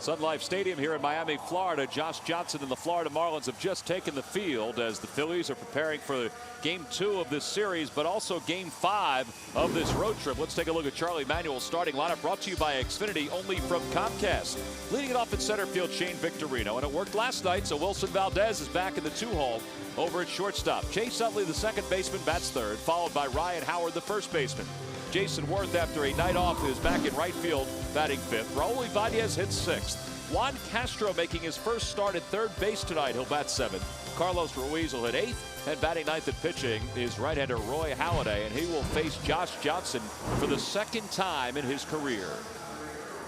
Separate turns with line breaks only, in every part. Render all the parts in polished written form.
Sun Life Stadium here in Miami, Florida. Josh Johnson and the Florida Marlins have just taken the field as the Phillies are preparing for Game 2 of this series, but also Game 5 of this road trip. Let's take a look at Charlie Manuel's starting lineup, brought to you by Xfinity, only from Comcast. Leading it off in center field, Shane Victorino, and it worked last night, so Wilson Valdez is back in the 2-hole over at shortstop. Chase Utley, the second baseman, bats third, followed by Ryan Howard, the first baseman. Jason Worth, after a night off, is back in right field, batting fifth. Raul Ibanez hits sixth. Juan Castro making his first start at third base tonight. He'll bat seventh. Carlos Ruiz will hit eighth. And batting ninth at pitching is right-hander Roy Halladay, and he will face Josh Johnson for the second time in his career.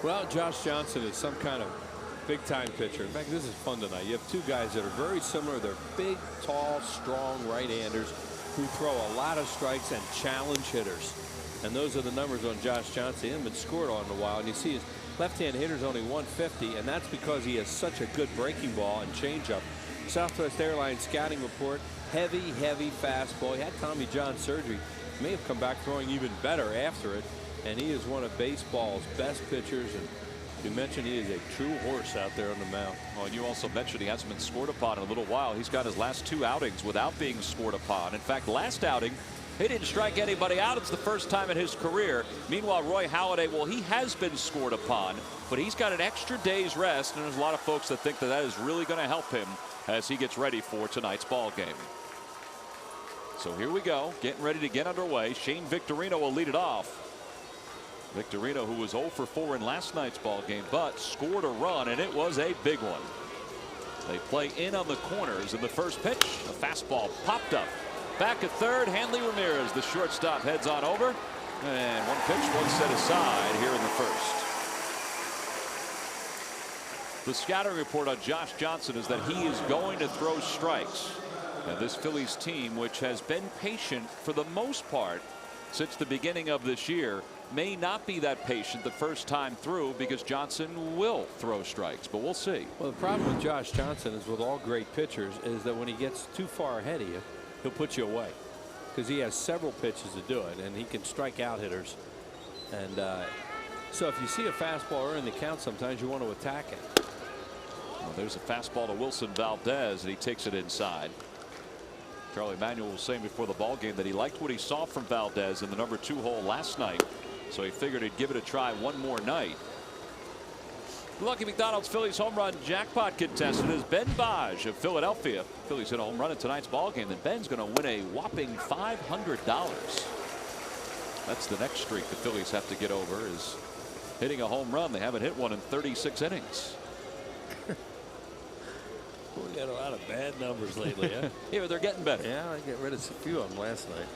Well, Josh Johnson is some kind of big-time pitcher. In fact, this is fun tonight. You have two guys that are very similar. They're big, tall, strong right-handers who throw a lot of strikes and challenge hitters. And those are the numbers on Josh Johnson. He hasn't been scored on in a while. And you see his left-hand hitter's only 150, and that's because he has such a good breaking ball and changeup. Southwest Airlines scouting report, heavy, heavy fastball. He had Tommy John surgery. May have come back throwing even better after it. And he is one of baseball's best pitchers. And you mentioned he is a true horse out there on the mound.
Well, and you also mentioned he hasn't been scored upon in a little while. He's got his last two outings without being scored upon. In fact, last outing, he didn't strike anybody out. It's the first time in his career. Meanwhile, Roy Halladay, well, he has been scored upon, but he's got an extra day's rest, and there's a lot of folks that think that that is really going to help him as he gets ready for tonight's ball game. So here we go, getting ready to get underway. Shane Victorino will lead it off. Victorino, who was 0 for 4 in last night's ball game, but scored a run, and it was a big one. They play in on the corners in the first pitch. A fastball popped up. Back at third, Hanley Ramirez, the shortstop, heads on over. And one pitch, one set aside here in the first. The scouting report on Josh Johnson is that he is going to throw strikes. And this Phillies team, which has been patient for the most part since the beginning of this year, may not be that patient the first time through because Johnson will throw strikes, but we'll see.
Well, the problem with Josh Johnson is with all great pitchers is that when he gets too far ahead of you, he'll put you away because he has several pitches to do it, and he can strike out hitters. And so if you see a fastball early in the count, sometimes you want to attack it.
Well, there's a fastball to Wilson Valdez, and he takes it inside. Charlie Manuel was saying before the ball game that he liked what he saw from Valdez in the number 2 hole last night, so he figured he'd give it a try one more night. Lucky McDonald's Phillies home run jackpot contestant is Ben Baj of Philadelphia. Phillies hit a home run in tonight's ball game, and Ben's going to win a whopping $500. That's the next streak the Phillies have to get over, is hitting a home run. They haven't hit one in 36 innings.
We got a lot of bad numbers lately, huh?
Yeah, but they're getting better.
Yeah, I get rid of a few of them last night.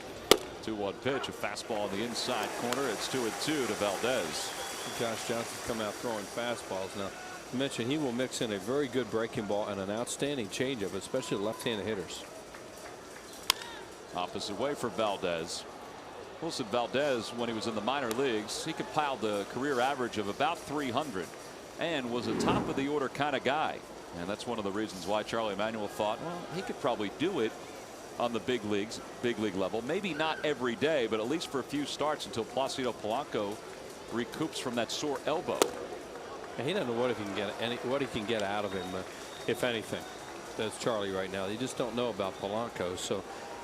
2-1 pitch, a fastball on the inside corner. It's 2-2 to Valdez.
Josh Johnson come out throwing fastballs. Now, I mentioned he will mix in a very good breaking ball and an outstanding changeup, especially left-handed hitters.
Opposite way for Valdez. Wilson Valdez, when he was in the minor leagues, he compiled the career average of about 300 and was a top of the order kind of guy. And that's one of the reasons why Charlie Manuel thought, well, he could probably do it on the big league level. Maybe not every day, but at least for a few starts until Placido Polanco recoups from that sore elbow.
And he doesn't know what he can get out of him, if anything. That's Charlie right now. You just don't know about Polanco, so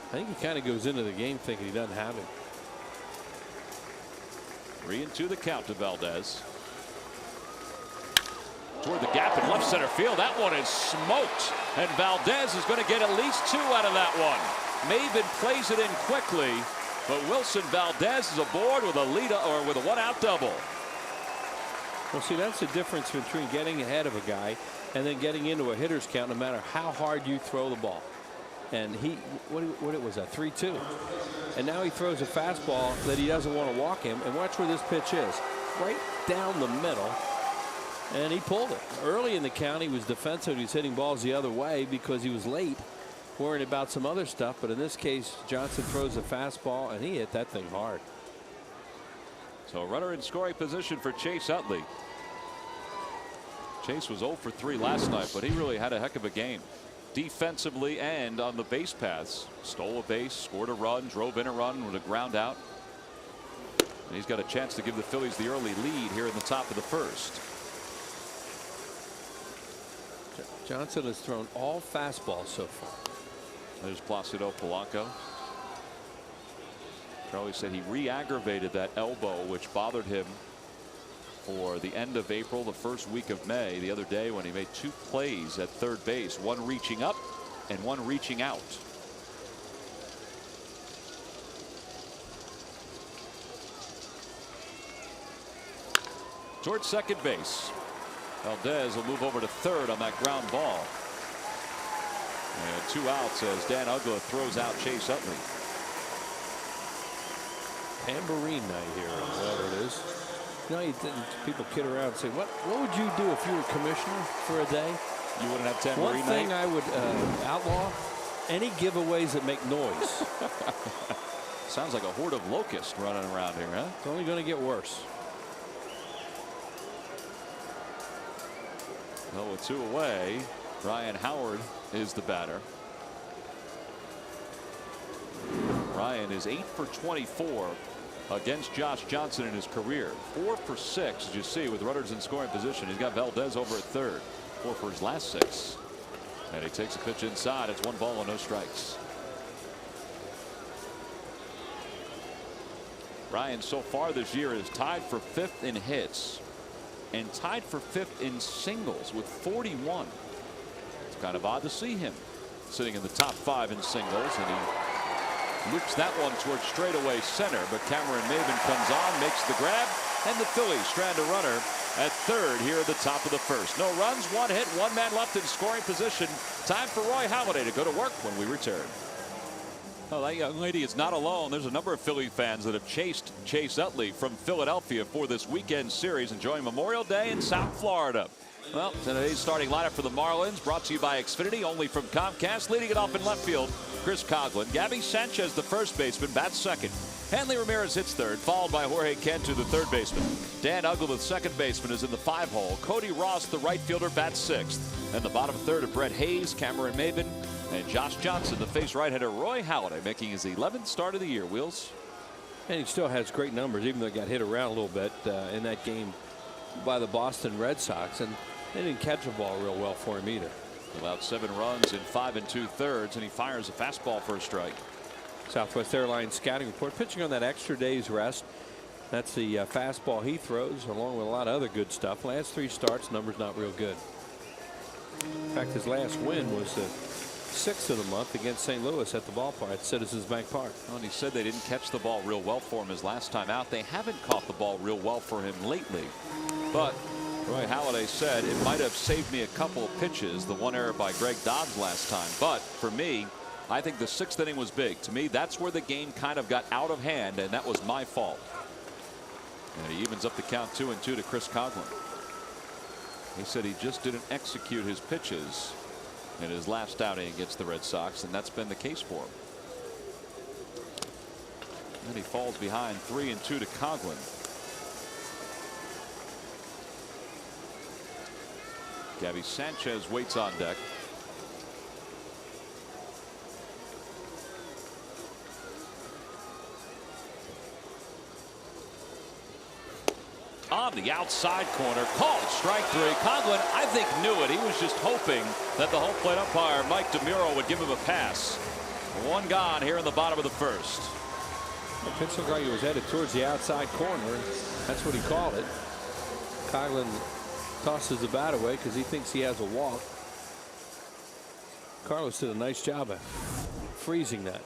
I think he kind of goes into the game thinking he doesn't have him.
3-2 the count to Valdez. Toward the gap in left center field. That one is smoked, and Valdez is going to get at least 2 out of that one. Maven plays it in quickly, but Wilson Valdez is aboard with a lead, or with a 1-out double.
Well, see, that's the difference between getting ahead of a guy and then getting into a hitter's count, no matter how hard you throw the ball. And what it was, a 3-2, and now he throws a fastball that he doesn't want to walk him. And watch where this pitch is, right down the middle. And he pulled it. Early in the count, he was defensive. He was hitting balls the other way because he was late, worrying about some other stuff. But in this case, Johnson throws a fastball, and he hit that thing hard.
So a runner in scoring position for Chase Utley. Chase was 0 for 3 last night, but he really had a heck of a game. Defensively and on the base paths. Stole a base, scored a run, drove in a run with a ground out. And he's got a chance to give the Phillies the early lead here in the top of the first.
Johnson has thrown all fastballs so far.
There's Placido Polanco. Charlie said he re-aggravated that elbow, which bothered him for the end of April, the first week of May, the other day when he made 2 plays at third base, one reaching up and one reaching out. Towards second base. Valdez will move over to third on that ground ball. And 2 outs as Dan Uggla throws out Chase Utley.
Tambourine night here, or whatever it is. You know, people kid around and say, what would you do if you were commissioner for a day?
You wouldn't have tambourine
One thing
night?
I would outlaw, any giveaways that make noise.
Sounds like a horde of locusts running around here, huh?
It's only going to get worse.
Well, with 2 away, Ryan Howard is the batter. Ryan is 8 for 24 against Josh Johnson in his career. 4 for 6, as you see, with runners in scoring position. He's got Valdez over at third. 4 for his last 6. And he takes a pitch inside. It's 1 ball and no strikes. Ryan so far this year is tied for 5th in hits and tied for 5th in singles with 41. It's kind of odd to see him sitting in the top 5 in singles, and he loops that one towards straightaway center, but Cameron Maben comes on, makes the grab, and the Phillies strand a runner at third here at the top of the first. No runs, 1 hit, 1 man left in scoring position. Time for Roy Halladay to go to work when we return. Oh, that young lady is not alone. There's a number of Philly fans that have chased Chase Utley from Philadelphia for this weekend series, enjoying Memorial Day in South Florida. Well, today's starting lineup for the Marlins, brought to you by Xfinity, only from Comcast. Leading it off in left field, Chris Coghlan. Gabby Sanchez, the first baseman, bats second. Hanley Ramirez hits third, followed by Jorge Cantu, the third baseman. Dan Uggla, the second baseman, is in the 5 hole. Cody Ross, the right fielder, bats sixth. And the bottom third of Brett Hayes, Cameron Maben, and Josh Johnson, the face right-hander Roy Halladay, making his 11th start of the year. Wheels.
And he still has great numbers, even though he got hit around a little bit in that game by the Boston Red Sox. And they didn't catch the ball real well for him either.
Allowed 7 runs in 5 2/3, and he fires a fastball for a strike.
Southwest Airlines scouting report, pitching on that extra day's rest. That's the fastball he throws, along with a lot of other good stuff. Last 3 starts, numbers not real good. In fact, his last win was the 6th of the month against St. Louis at the ballpark at Citizens Bank Park.
Well, and he said they didn't catch the ball real well for him his last time out. They haven't caught the ball real well for him lately. But Roy Halladay said it might have saved me a couple of pitches, the 1 error by Greg Dobbs last time. But for me, I think the 6th inning was big. To me, that's where the game kind of got out of hand, and that was my fault. And he evens up the count 2-2 to Chris Coghlan. He said he just didn't execute his pitches in his last outing against the Red Sox, and that's been the case for him. And he falls behind 3-2 to Coghlan. Gabby Sanchez waits on deck. On the outside corner, called strike 3. Coghlan, I think, knew it. He was just hoping that the home plate umpire, Mike DeMuro, would give him a pass. 1 gone here in the bottom of the first.
The pitch looked like he was headed towards the outside corner. That's what he called it. Coghlan tosses the bat away because he thinks he has a walk. Carlos did a nice job of freezing that.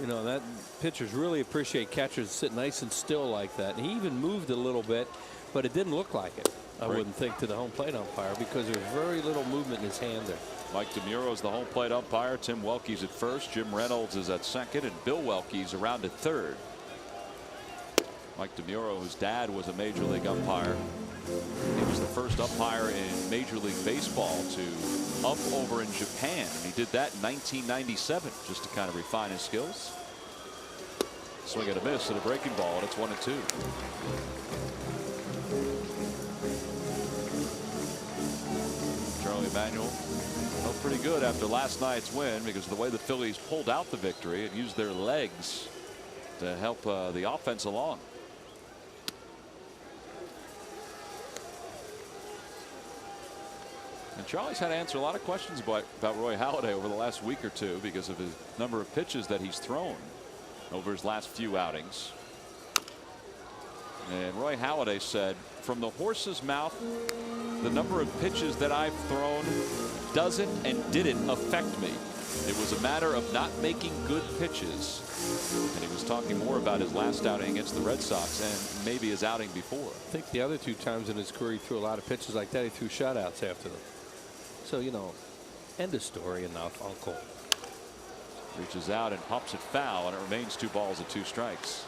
You know, that pitchers really appreciate catchers that sit nice and still like that. And he even moved a little bit, but it didn't look like it, I wouldn't think, to the home plate umpire, because there was very little movement in his hand there.
Mike DeMuro is the home plate umpire. Tim Welke's at first. Jim Reynolds is at second, and Bill Welke's around at third. Mike DeMuro, whose dad was a major league umpire. He was the first umpire in Major League Baseball to ump over in Japan, and he did that in 1997 just to kind of refine his skills. Swing and a miss and a breaking ball, and it's 1-2. Charlie Manuel felt pretty good after last night's win because of the way the Phillies pulled out the victory and used their legs to help the offense along. And Charlie's had to answer a lot of questions about Roy Halladay over the last week or two because of his number of pitches that he's thrown over his last few outings. And Roy Halladay said, from the horse's mouth, the number of pitches that I've thrown doesn't and didn't affect me. It was a matter of not making good pitches. And he was talking more about his last outing against the Red Sox and maybe his outing before.
I think the other 2 times in his career he threw a lot of pitches like that. He threw shutouts after them. So, you know, end of story enough, Uncle.
Reaches out and pops it foul, and it remains 2 balls and 2 strikes.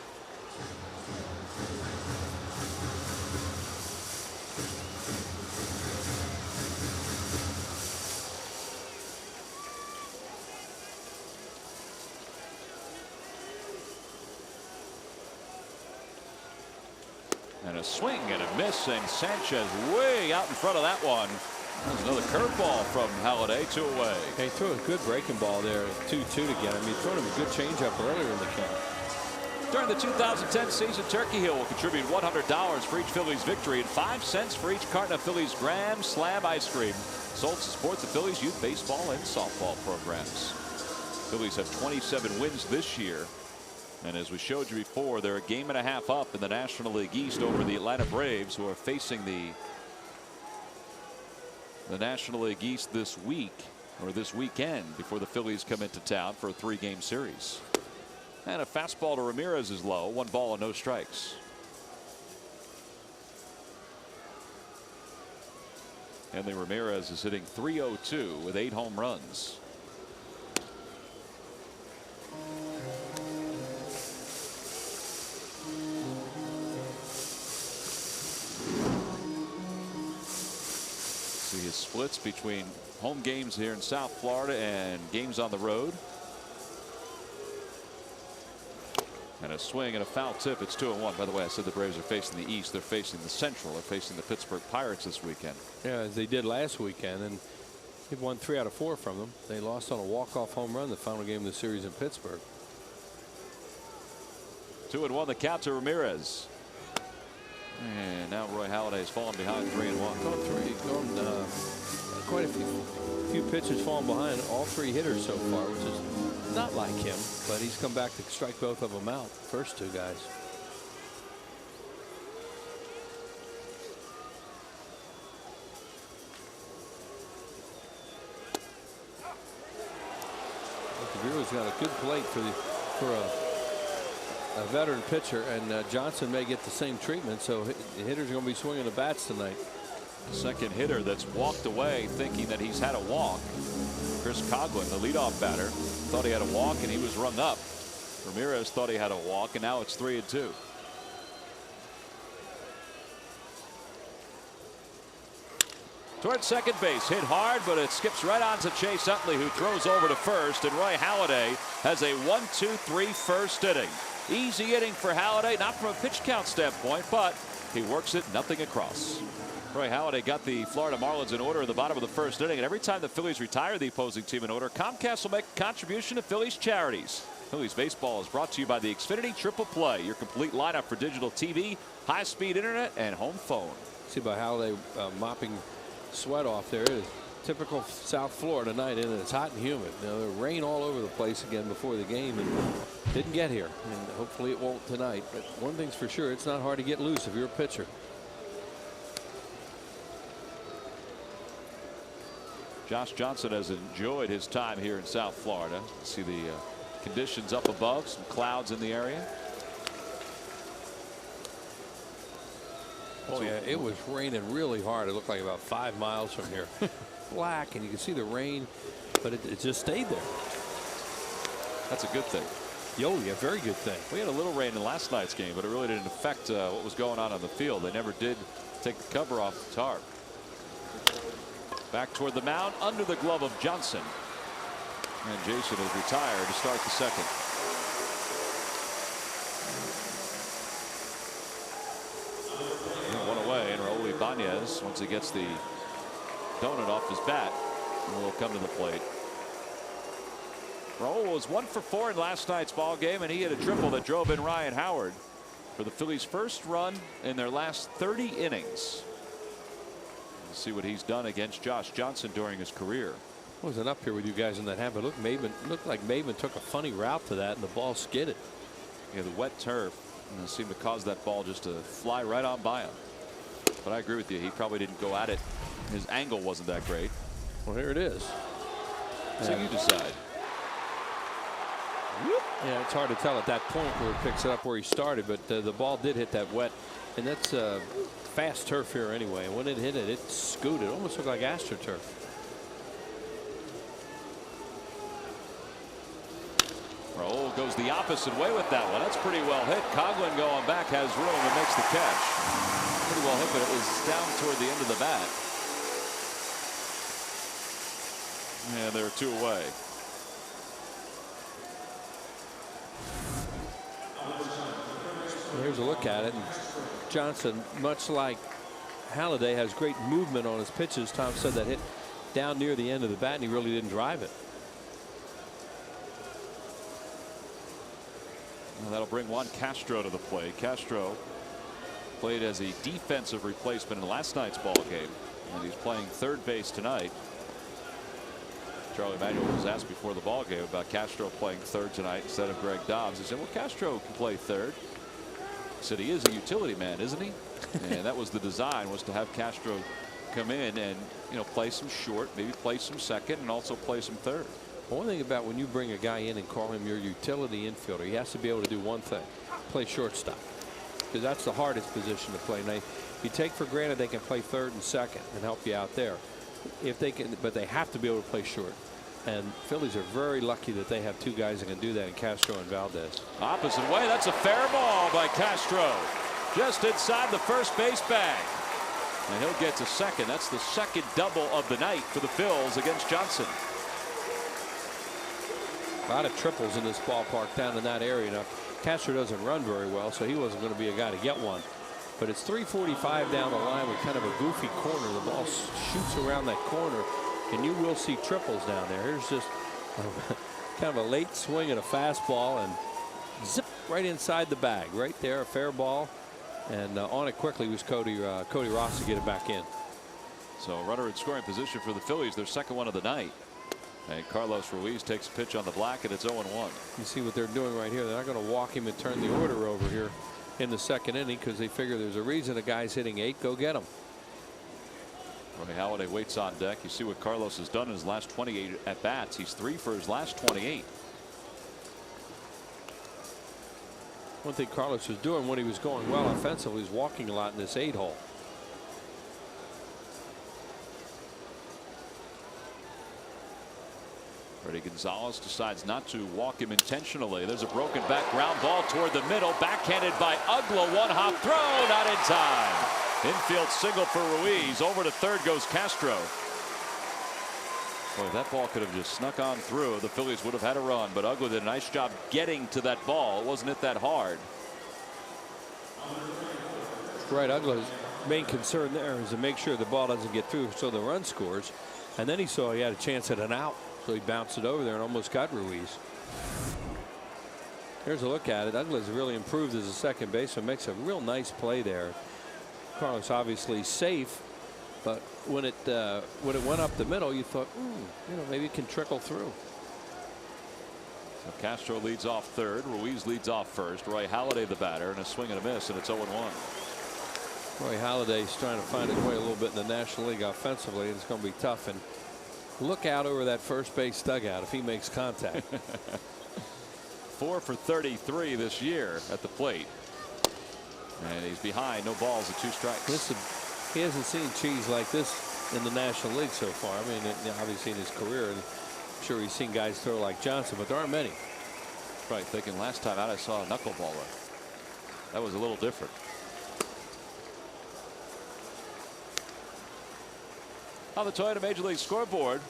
And a swing and a miss, and Sanchez way out in front of that one. There's another curveball from Halladay, 2 away.
He threw a good breaking ball there, 2-2 to get him. He threw him a good changeup earlier in the count.
During the 2010 season, Turkey Hill will contribute $100 for each Phillies victory and 5 cents for each carton of Phillies Grand Slam ice cream, sold to support the Phillies youth baseball and softball programs. Phillies have 27 wins this year. And as we showed you before, they're a game and a half up in the National League East over the Atlanta Braves, who are facing the National League East this week, or this weekend, before the Phillies come into town for a 3-game series. And a fastball to Ramirez is low, 1 ball and no strikes. Henley Ramirez is hitting .302 with 8 home runs. His splits between home games here in South Florida and games on the road. And a swing and a foul tip. It's 2-1. By the way, I said the Braves are facing the East. They're facing the Central. They're facing the Pittsburgh Pirates this weekend. Yeah,
as they did last weekend, and they've won 3 out of 4 from them. They lost on a walk-off home run the final game of the series in Pittsburgh.
2-1 the count to Ramirez. And now Roy Halladay has fallen behind 3-1.
Quite a few pitchers falling behind all 3 hitters so far, which is not like him, but he's come back to strike both of them out. First 2 guys. Bureau's got a good plate for a veteran pitcher, and Johnson may get the same treatment, so the hitters are going to be swinging the bats tonight.
Second hitter that's walked away thinking that he's had a walk. Chris Coughlin, the leadoff batter, thought he had a walk and he was rung up. Ramirez thought he had a walk, and now it's 3-2. Towards second base, hit hard, but it skips right on to Chase Utley, who throws over to first, and Roy Halladay has a 1-2-3 first inning. Easy inning for Halladay, not from a pitch count standpoint, but he works it, nothing across. Roy Halladay got the Florida Marlins in order at the bottom of the first inning, and every time the Phillies retire the opposing team in order, Comcast will make a contribution to Phillies charities. Phillies baseball is brought to you by the Xfinity Triple Play, your complete lineup for digital TV, high-speed internet, and home phone.
See by Halladay mopping sweat off there. It is typical South Florida night, and it's hot and humid. Now, there's rain all over the place again before the game, and didn't get here, and hopefully it won't tonight. But one thing's for sure, it's not hard to get loose if you're a pitcher.
Josh Johnson has enjoyed his time here in South Florida. See the conditions up above, some clouds in the area.
Oh yeah, it was raining really hard. It looked like about 5 miles from here. Black, and you can see the rain, but it just stayed there.
That's a good thing.
Oh yeah, very good thing.
We had a little rain in last night's game, but it really didn't affect what was going on the field. They never did take the cover off the tarp. Back toward the mound, under the glove of Johnson. And Jason is retired to start the second. One away, and Raul Ibanez, once he gets the donut off his bat, will come to the plate. Raul was 1 for 4 in last night's ball game, and he hit a triple that drove in Ryan Howard for the Phillies' first run in their last 30 innings. See what he's done against Josh Johnson during his career.
Wasn't up here with you guys in that habit. Look, looked like Maven took a funny route to that, and the ball skidded.
Yeah, the wet turf seemed to cause that ball just to fly right on by him. But I agree with you. He probably didn't go at it. His angle wasn't that great.
Well, here it is.
So you decide.
Yeah, it's hard to tell at that point where it picks it up where he started, but the ball did hit that wet, and that's fast turf here anyway. And when it hit it, it scooted. It almost looked like AstroTurf.
Roll goes the opposite way with that one. That's pretty well hit. Coughlin going back has room and makes the catch. Pretty well hit, but it was down toward the end of the bat. And they're 2 away.
Here's a look at it. And Johnson, much like Halladay, has great movement on his pitches. Tom said that hit down near the end of the bat, and he really didn't drive it.
Well, that'll bring Juan Castro to the plate. Castro played as a defensive replacement in last night's ball game, and he's playing third base tonight. Charlie Manuel was asked before the ball game about Castro playing third tonight instead of Greg Dobbs. He said, well, Castro can play third. He said he is a utility man, isn't he? And that was the design, was to have Castro come in and, you know, play some short, maybe play some second, and also play some third.
One thing about when you bring a guy in and call him your utility infielder, he has to be able to do one thing: play shortstop, because that's the hardest position to play. Now, you take for granted they can play third and second and help you out there, if they can, but they have to be able to play short. And Phillies are very lucky that they have 2 guys that can do that in Castro and Valdez.
Opposite way. That's a fair ball by Castro, just inside the first base bag, and he'll get to second. That's the second double of the night for the Phils against Johnson.
A lot of triples in this ballpark down in that area. Now, Castro doesn't run very well, so he wasn't going to be a guy to get one. But it's 345 down the line with kind of a goofy corner. The ball shoots around that corner, and you will see triples down there. Here's just kind of a late swing at a fastball, and zip right inside the bag. Right there, a fair ball. And on it quickly was Cody Ross to get it back in.
So a runner in scoring position for the Phillies, their second one of the night. And Carlos Ruiz takes a pitch on the black, and it's 0-1.
You see what they're doing right here. They're not going to walk him and turn the order over here in the second inning, because they figure there's a reason a guy's hitting 8. Go get him.
Roy Halladay waits on deck. You see what Carlos has done in his last 28 at bats. He's 3 for his last 28.
One thing Carlos was doing when he was going well offensively was walking a lot in this 8-hole.
Freddie Gonzalez decides not to walk him intentionally. There's a broken back ground ball toward the middle, backhanded by Ugla. One hop throw, not in time. Infield single for Ruiz. Over to third goes Castro. Boy, that ball could have just snuck on through. The Phillies would have had a run, but Ugla did a nice job getting to that ball. It wasn't that hard.
Right, Ugla's main concern there is to make sure the ball doesn't get through so the run scores. And then he saw he had a chance at an out, so he bounced it over there and almost got Ruiz. Here's a look at it. Ugla's really improved as a second baseman. Makes a real nice play there. Carlos obviously safe, but when it went up the middle, you thought, you know, maybe it can trickle through.
So Castro leads off third. Ruiz leads off first. Roy Halladay the batter, and a swing and a miss, and it's 0-1.
Roy Halladay's trying to find his way a little bit in the National League offensively, and it's going to be tough. And look out over that first base dugout if he makes contact.
4 for 33 this year at the plate. And he's behind, no balls and 2 strikes.
Listen, he hasn't seen cheese like this in the National League so far. I mean, obviously in his career, and I'm sure he's seen guys throw like Johnson, but there aren't many.
Right, thinking last time out I saw a knuckleballer. That was a little different. On the Toyota Major League scoreboard,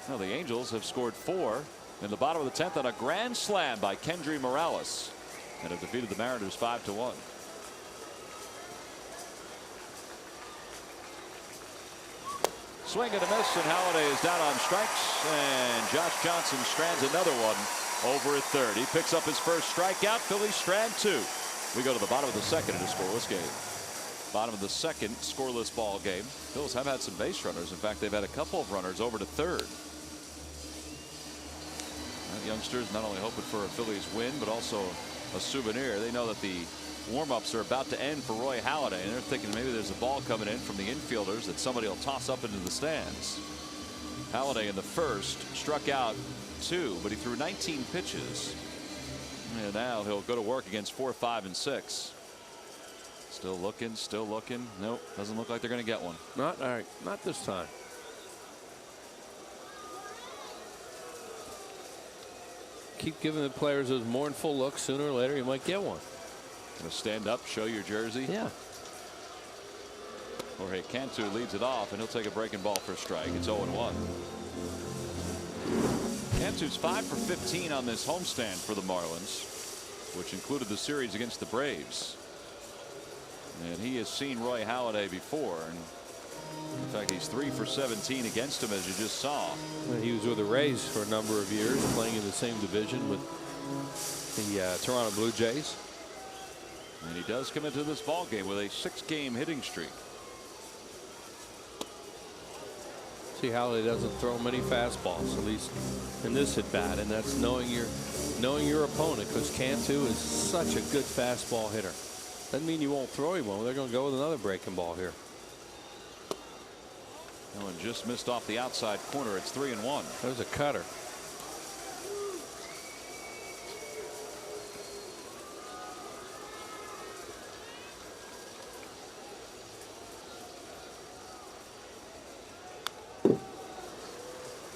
well, the Angels have scored 4 in the bottom of the 10th on a grand slam by Kendry Morales, and have defeated the Mariners 5-1. Swing and a miss, and Halladay is down on strikes, and Josh Johnson strands another one over at third. He picks up his first strikeout. Phillies strand 2. We go to the bottom of the second in a scoreless game. Bottom of the second, scoreless ball game. Phillies have had some base runners. In fact, they've had a couple of runners over to third. And youngsters not only hoping for a Phillies win, but also a souvenir. They know that the warm-ups are about to end for Roy Halladay, and they're thinking maybe there's a ball coming in from the infielders that somebody will toss up into the stands. Halladay in the first struck out 2, but he threw 19 pitches. And now he'll go to work against 4, 5, and 6. Still looking, still looking. Nope, doesn't look like they're going to get one.
Not all right, not this time. Keep giving the players those mournful looks. Sooner or later, you might get one.
Gonna stand up, show your jersey.
Yeah.
Jorge Cantu leads it off, and he'll take a breaking ball for a strike. It's 0-1. Cantu's 5 for 15 on this homestand for the Marlins, which included the series against the Braves. And he has seen Roy Halladay before. And in fact, he's 3 for 17 against him, as you just saw.
And he was with the Rays for a number of years, playing in the same division with the Toronto Blue Jays.
And he does come into this ball game with a 6-game hitting streak.
See, Halladay doesn't throw many fastballs, at least in this at bat, and that's knowing your opponent, because Cantu is such a good fastball hitter. Doesn't mean you won't throw him one. They're going to go with another breaking ball here.
That one just missed off the outside corner. It's 3-1.
There's a cutter.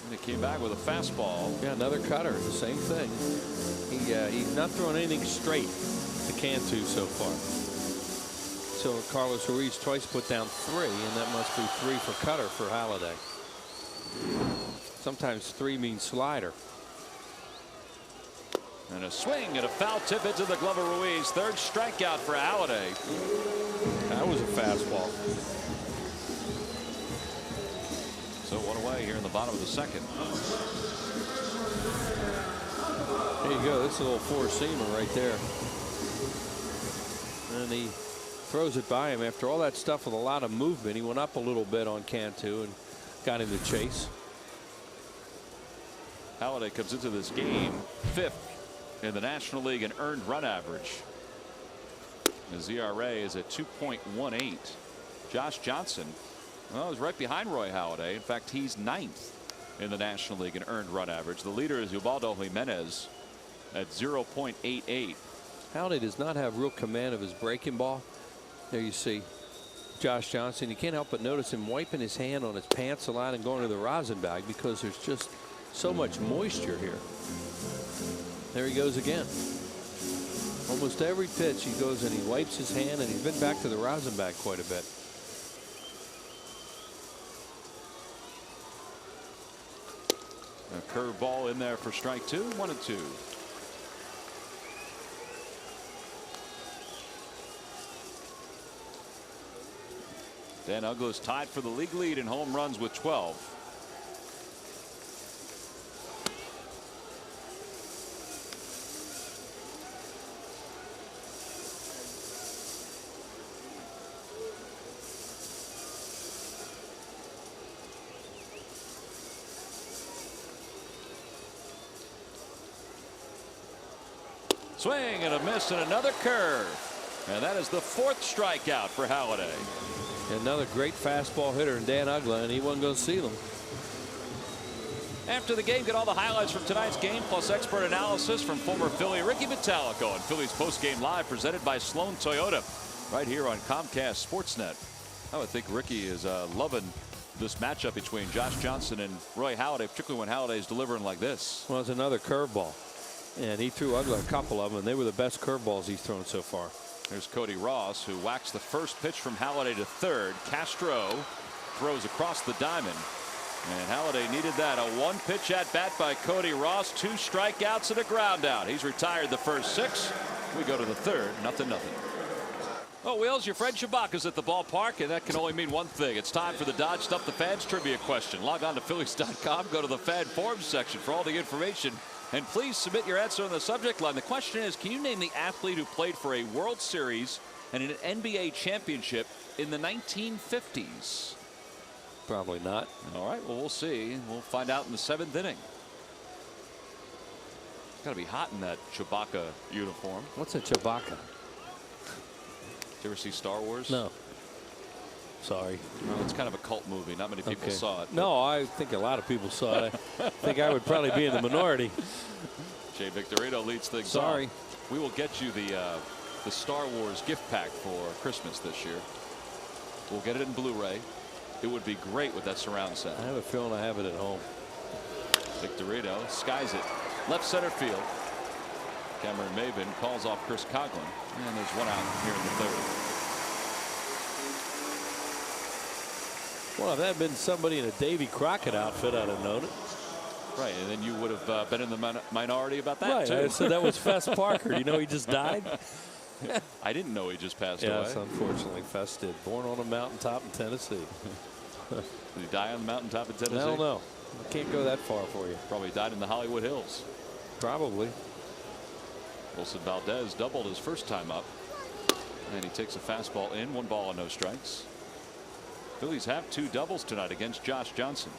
And he came back with a fastball.
Yeah, another cutter. The same thing. He's not throwing anything straight to Cantu so far. So Carlos Ruiz twice put down 3, and that must be 3 for cutter for Halladay. Sometimes 3 means slider.
And a swing and a foul tip into the glove of Ruiz. 3rd strikeout for Halladay.
That was a fastball.
So 1 away here in the bottom of the second.
There you go. This is a little four-seamer right there. And he throws it by him after all that stuff with a lot of movement. He went up a little bit on Cantu and got him to chase.
Halladay comes into this game 5th in the National League in earned run average. His ERA is at 2.18. Josh Johnson, well, is right behind Roy Halladay. In fact, he's 9th in the National League in earned run average. The leader is Ubaldo Jimenez at 0.88.
Halladay does not have real command of his breaking ball. There you see Josh Johnson. You can't help but notice him wiping his hand on his pants a lot and going to the rosin bag because there's just so much moisture here. There he goes again. Almost every pitch he goes and he wipes his hand, and he's been back to the rosin bag quite a bit.
A curveball in there for strike 2. 1-2. Dan Uggla's tied for the league lead in home runs with 12. Swing and a miss and another curve. And that is the 4th strikeout for Halladay.
Another great fastball hitter in Dan Uggla, and he wasn't going to see them.
After the game, get all the highlights from tonight's game, plus expert analysis from former Philly Ricky Metallico on Phillies Postgame Live, presented by Sloan Toyota, right here on Comcast Sportsnet. I would think Ricky is loving this matchup between Josh Johnson and Roy Halladay, particularly when Halladay is delivering like this.
Well, it's another curveball, and he threw Uggla a couple of them, and they were the best curveballs he's thrown so far.
There's Cody Ross, who whacks the first pitch from Halladay to third. Castro throws across the diamond. And Halladay needed that. A 1-pitch at bat by Cody Ross. 2 strikeouts and a ground out. He's retired the first 6. We go to the third. 0-0. Oh, Wheels, your friend Shabaka's at the ballpark, and that can only mean one thing. It's time for the Dodge Stuff the Fans trivia question. Log on to Phillies.com. Go to the fan forums section for all the information. And please submit your answer on the subject line. The question is, can you name the athlete who played for a World Series and an NBA championship in the 1950s?
Probably not.
All right, well, we'll see. We'll find out in the 7th inning. It's got to be hot in that Chewbacca uniform.
What's a Chewbacca?
Did you ever see Star Wars?
No. Sorry.
Well, it's kind of a cult movie. Not many people saw it.
No, I think a lot of people saw it. I think I would probably be in the minority.
Jay Victorino leads things
Sorry.
off. We will get you the Star Wars gift pack for Christmas this year. We'll get it in Blu-ray. It would be great with that surround sound.
I have a feeling I have it at home.
Victorino skies it. Left center field. Cameron Maben calls off Chris Coughlin. And there's one out here in the 3rd.
Well, if that had been somebody in a Davy Crockett outfit, I'd have known it.
Right, and then you would have been in the minority about that,
right,
too.
I said that was Fess Parker. You know he just died?
I didn't know he just passed away.
Yes, unfortunately, Fess did. Born on a mountaintop in Tennessee.
Did he die on the mountaintop in Tennessee?
I don't know. I can't go that far for you.
Probably died in the Hollywood Hills.
Probably.
Wilson Valdez doubled his first time up. And he takes a fastball in. 1 ball and no strikes. Phillies have 2 doubles tonight against Josh Johnson,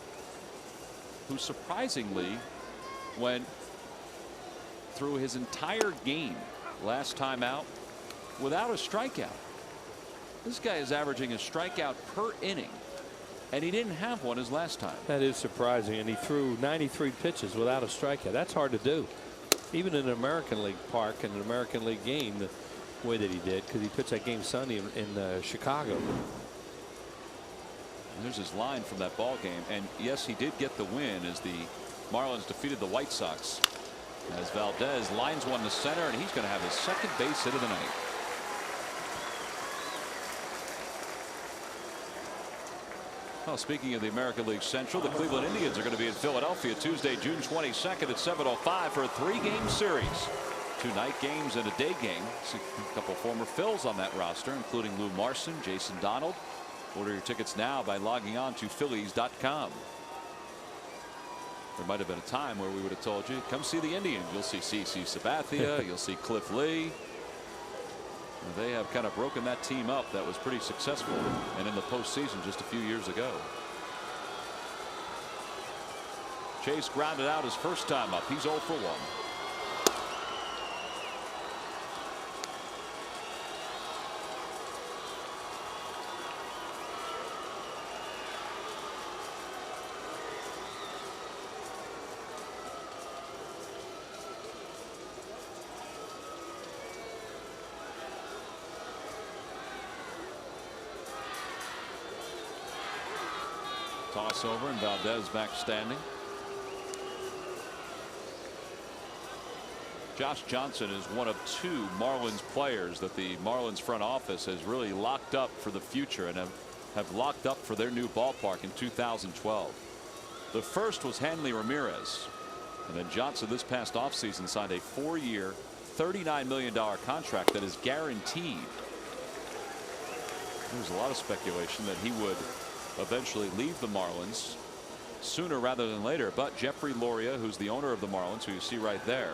who surprisingly went through his entire game last time out without a strikeout. This guy is averaging a strikeout per inning, and he didn't have one his last time.
That is surprising, and he threw 93 pitches without a strikeout. That's hard to do, even in an American League park and an American League game the way that he did, because he pitched that game Sunday in Chicago.
And there's his line from that ball game, and yes, he did get the win as the Marlins defeated the White Sox. As Valdez lines one to center, and he's going to have his 2nd base hit of the night. Well, speaking of the American League Central, the Cleveland Indians are going to be in Philadelphia Tuesday, June 22nd at 7:05 for a 3-game series. 2 night games and a day game. See a couple former Phils on that roster, including Lou Marson, Jason Donald. Order your tickets now by logging on to Phillies.com. There might have been a time where we would have told you, come see the Indians. You'll see CC Sabathia. You'll see Cliff Lee. They have kind of broken that team up that was pretty successful and in the postseason just a few years ago. Chase grounded out his first time up. He's 0 for 1. Toss over, and Valdez back standing. Josh Johnson is one of 2 Marlins players that the Marlins front office has really locked up for the future and have locked up for their new ballpark in 2012. The first was Hanley Ramirez, and then Johnson this past offseason signed a 4-year $39 million contract that is guaranteed. There's a lot of speculation that he would eventually leave the Marlins sooner rather than later, but Jeffrey Loria, who's the owner of the Marlins, who you see right there,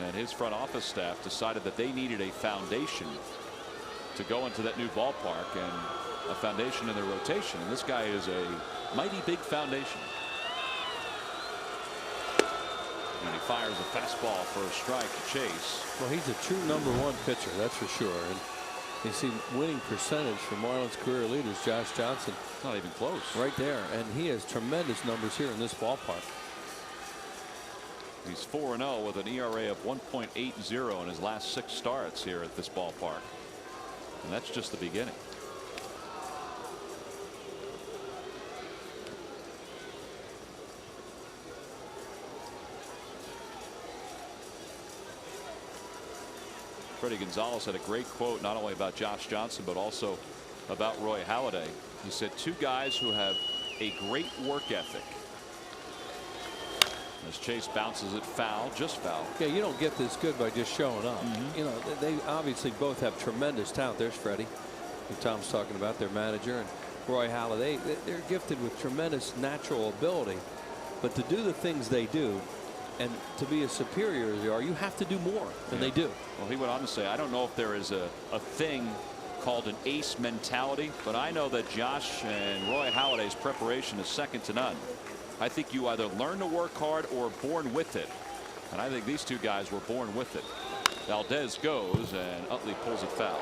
and his front office staff decided that they needed a foundation to go into that new ballpark and a foundation in their rotation, and this guy is a mighty big foundation. And he fires a fastball for a strike to Chase.
Well, he's a true #1 pitcher, that's for sure. And you see winning percentage for Marlins career leaders Josh Johnson.
Not even close.
Right there, and he has tremendous numbers here in this ballpark.
He's 4-0 with an ERA of 1.80 in his last 6 starts here at this ballpark, and that's just the beginning. Freddie Gonzalez had a great quote not only about Josh Johnson but also about Roy Halladay. He said, 2 guys who have a great work ethic. As Chase bounces it foul, just foul.
Yeah, you don't get this good by just showing up. You know, they obviously both have tremendous talent. There's Freddie, who Tom's talking about, their manager, and Roy Halladay. They're gifted with tremendous natural ability, but to do the things they do And to be as superior as they are, you have to do more, and they do.
Well, he went on to say, I don't know if there is a thing called an ace mentality, but I know that Josh and Roy Halladay's preparation is second to none. I think you either learn to work hard or born with it. And I think these two guys were born with it. Valdez goes, and Utley pulls it foul.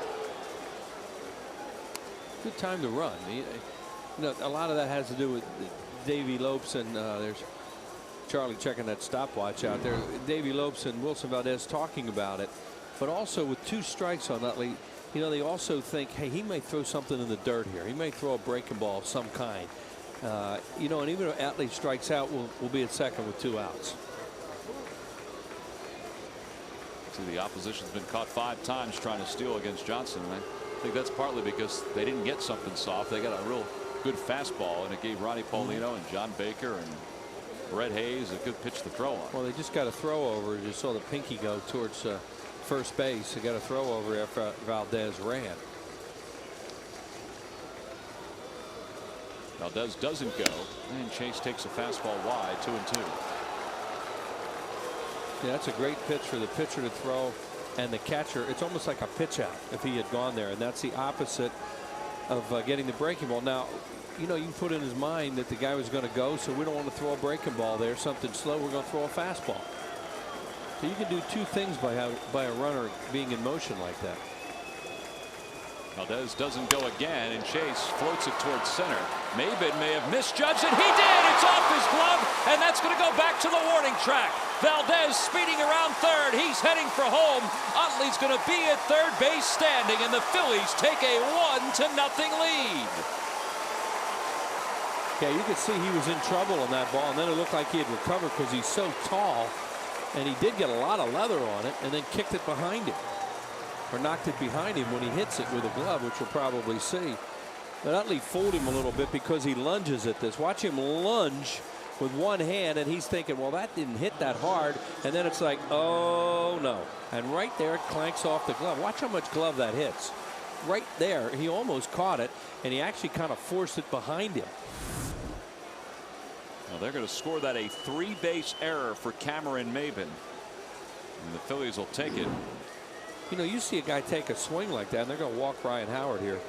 Good time to run. You know, a lot of that has to do with Davey Lopes, and there's Charlie checking that stopwatch out there. Davey Lopes and Wilson Valdez talking about it. But also with 2 strikes on Utley, you know, they also think, hey, he may throw something in the dirt here. He may throw a breaking ball of some kind. You know, and even if Utley strikes out, we'll be at second with 2 outs.
See, the opposition's been caught 5 times trying to steal against Johnson. And I think that's partly because they didn't get something soft. They got a real good fastball, and it gave Ronnie Paulino and John Baker and Brett Hayes a good pitch to throw on.
Well, they just got a throw over. You saw the pinky go towards first base. They got a throw over after Valdez ran.
Valdez doesn't go, and Chase takes a fastball wide, 2-2.
Yeah, that's a great pitch for the pitcher to throw, and the catcher. It's almost like a pitch out if he had gone there, and that's the opposite of getting the breaking ball. Now, you know, you can put in his mind that the guy was going to go, so we don't want to throw a breaking ball there, something slow. We're going to throw a fastball. So you can do 2 things by a runner being in motion like that.
Valdez doesn't go again, and Chase floats it towards center. Maben may have misjudged it. He did. It's off his glove, and that's going to go back to the warning track. Valdez speeding around third. He's heading for home. Utley's going to be at third base standing, and the Phillies take a 1-0 lead.
Yeah, you could see he was in trouble on that ball, and then it looked like he had recovered because he's so tall, and he did get a lot of leather on it, and then kicked it behind him, or knocked it behind him when he hits it with a glove, which we'll probably see. But Utley fooled him a little bit because he lunges at this. Watch him lunge with one hand, and he's thinking, well, that didn't hit that hard, and then it's like, oh no, and right there it clanks off the glove. Watch how much glove that hits. Right there, he almost caught it, and he actually kind of forced it behind him.
Well, they're going to score that a 3-base error for Cameron Maben, and the Phillies will take it.
You know, you see a guy take a swing like that, and they're going to walk Ryan Howard here.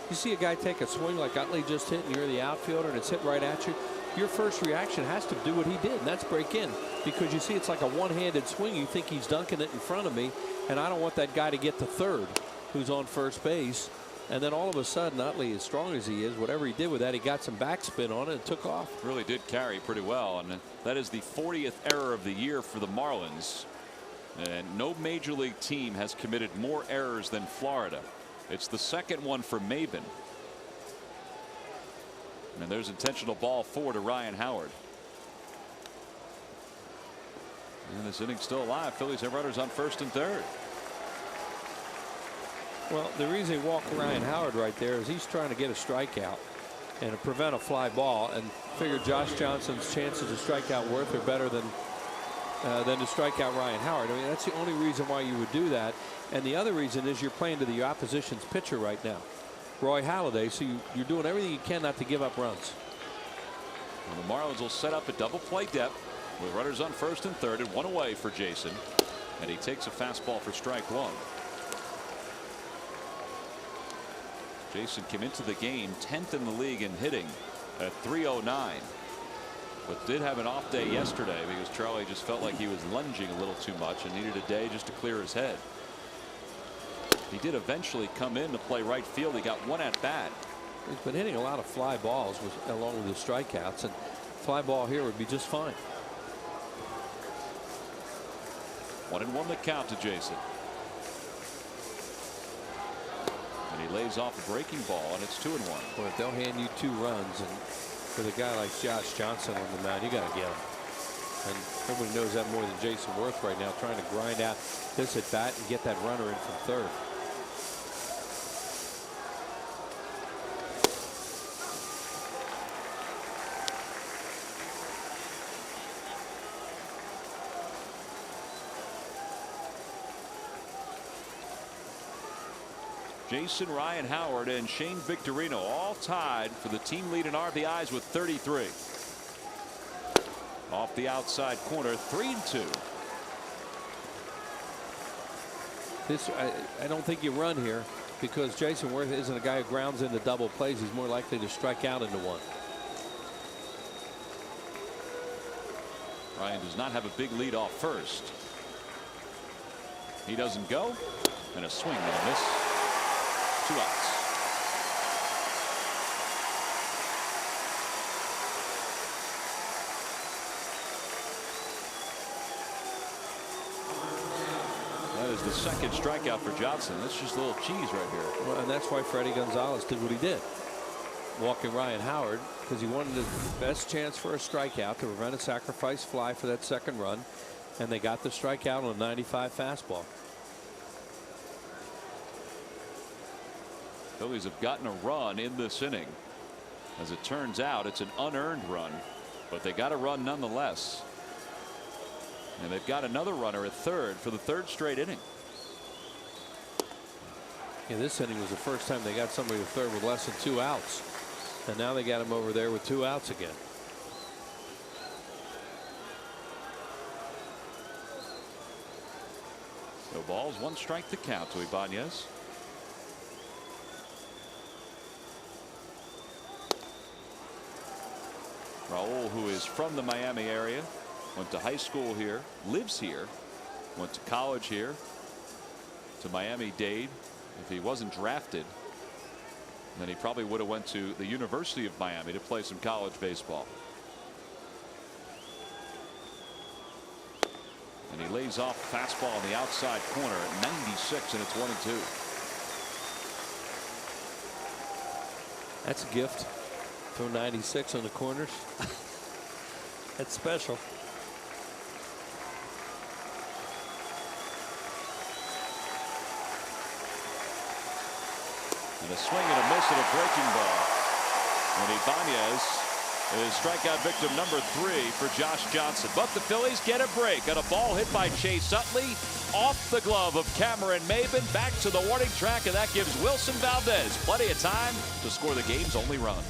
You see a guy take a swing like Utley just hit, and you're the outfielder, and it's hit right at you. Your first reaction has to do what he did, and that's break in, because you see it's like a one-handed swing. You think he's dunking it in front of me, and I don't want that guy to get to third who's on first base. And then all of a sudden, Utley, as strong as he is, whatever he did with that, he got some backspin on it and took off.
Really did carry pretty well, and that is the 40th error of the year for the Marlins. And no major league team has committed more errors than Florida. It's the second one for Maben. And there's intentional ball 4 to Ryan Howard. And this inning's still alive. Phillies have runners on first and third.
Well, the reason he walked Ryan Howard right there is he's trying to get a strikeout and to prevent a fly ball, and figured Josh Johnson's chances to strike out Worth are better than to strike out Ryan Howard. I mean, that's the only reason why you would do that. And the other reason is you're playing to the opposition's pitcher right now, Roy Halladay, so you're doing everything you can not to give up runs.
Well, the Marlins will set up a double play depth with runners on first and third, and 1 away for Jason, and he takes a fastball for strike 1. Jason came into the game 10th in the league in hitting at .309, but did have an off day yesterday because Charlie just felt like he was lunging a little too much and needed a day just to clear his head. He did eventually come in to play right field. He got 1 at bat.
He's been hitting a lot of fly balls along with the strikeouts, and fly ball here would be just fine.
1-1 the count to Jason. And he lays off a breaking ball, and it's 2-1.
Well, if they'll hand you 2 runs, and with a guy like Josh Johnson on the mound, you got to get him. And nobody knows that more than Jason Worth right now, trying to grind out this at bat and get that runner in from third.
Jason, Ryan Howard, and Shane Victorino all tied for the team lead in RBIs with 33. Off the outside corner, 3-2.
I don't think you run here because Jason Worth isn't a guy who grounds into double plays. He's more likely to strike out into one.
Ryan does not have a big lead off first. He doesn't go, and a swing and a miss. 2 outs. That is the second strikeout for Johnson. That's just a little cheese right here.
Well, and that's why Freddie Gonzalez did what he did, walking Ryan Howard, because he wanted his best chance for a strikeout to prevent a sacrifice fly for that second run, and they got the strikeout on a 95 fastball.
Phillies have gotten a run in this inning. As it turns out, it's an unearned run, but they got a run nonetheless. And they've got another runner at third for the 3rd straight inning.
Yeah, this inning was the first time they got somebody to third with less than 2 outs. And now they got him over there with 2 outs again.
No balls, 1 strike to count to Ibanez. Raul, who is from the Miami area, went to high school here, lives here, went to college here, to Miami-Dade. If he wasn't drafted, then he probably would have went to the University of Miami to play some college baseball. And he lays off the fastball on the outside corner at 96, and it's 1-2.
That's a gift. Throw 96 on the corners. That's special.
And a swing and a miss at a breaking ball. And Ibanez is strikeout victim number 3 for Josh Johnson. But the Phillies get a break on a ball hit by Chase Utley off the glove of Cameron Maben. Back to the warning track, and that gives Wilson Valdez plenty of time to score the game's only run.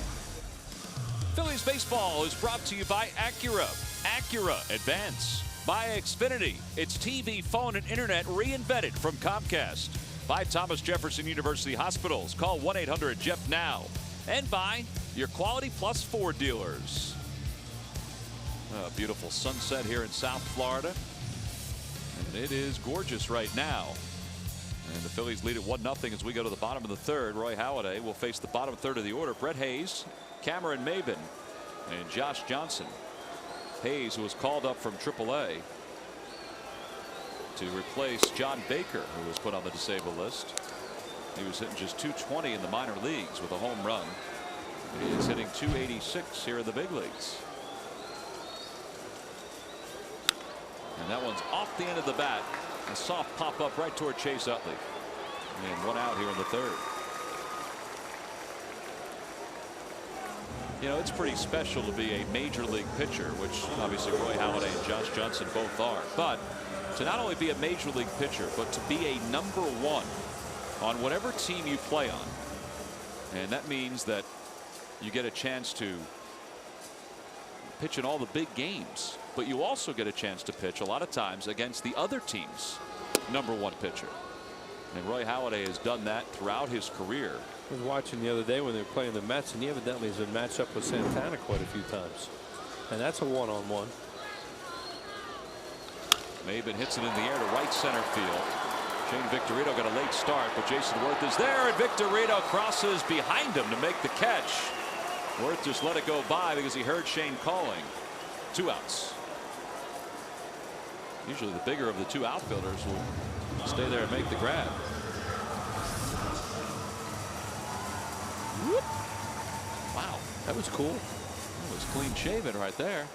Phillies baseball is brought to you by Acura. Acura Advance. By Xfinity. It's TV, phone, and internet reinvented from Comcast. By Thomas Jefferson University Hospitals. Call 1-800-JEF-NOW. And by your Quality Plus Ford dealers. A beautiful sunset here in South Florida. And it is gorgeous right now. And the Phillies lead at 1-0 as we go to the bottom of the 3rd. Roy Halladay will face the bottom 3rd of the order. Brett Hayes, Cameron Maben, and Josh Johnson. Hayes, who was called up from AAA to replace John Baker, who was put on the disabled list. He was hitting just .220 in the minor leagues with a home run. He is hitting .286 here in the big leagues. And that one's off the end of the bat. A soft pop up right toward Chase Utley. And 1 out here in the 3rd. You know, it's pretty special to be a major league pitcher, which obviously Roy Halladay and Josh Johnson both are. But to not only be a major league pitcher, but to be a number 1 on whatever team you play on. And that means that you get a chance to pitch in all the big games, but you also get a chance to pitch a lot of times against the other team's number 1 pitcher. And Roy Halladay has done that throughout his career.
I was watching the other day when they were playing the Mets, and he evidently has been matched up with Santana quite a few times. And that's a one-on-one.
Maben hits it in the air to right center field. Shane Victorino got a late start, but Jason Worth is there, and Victorino crosses behind him to make the catch. Worth just let it go by because he heard Shane calling. 2 outs. Usually the bigger of the 2 outfielders will stay there and make the grab. Whoop. Wow,
that was cool.
That was clean shaven right there.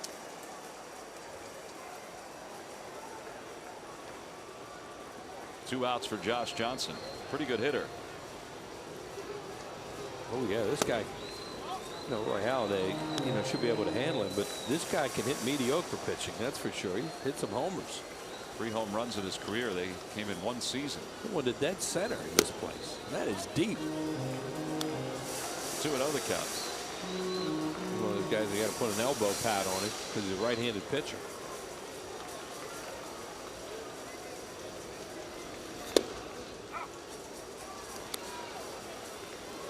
Two outs for Josh Johnson. Pretty good hitter.
Oh yeah, this guy, you know, Roy Halladay, you know, should be able to handle him, but this guy can hit mediocre pitching, that's for sure. He hit some homers.
3 home runs in his career. They came in 1 season.
He went to dead center in this place. That is deep.
2-0 the count.
Well, guys, they got to put an elbow pad on him because he's a right-handed pitcher.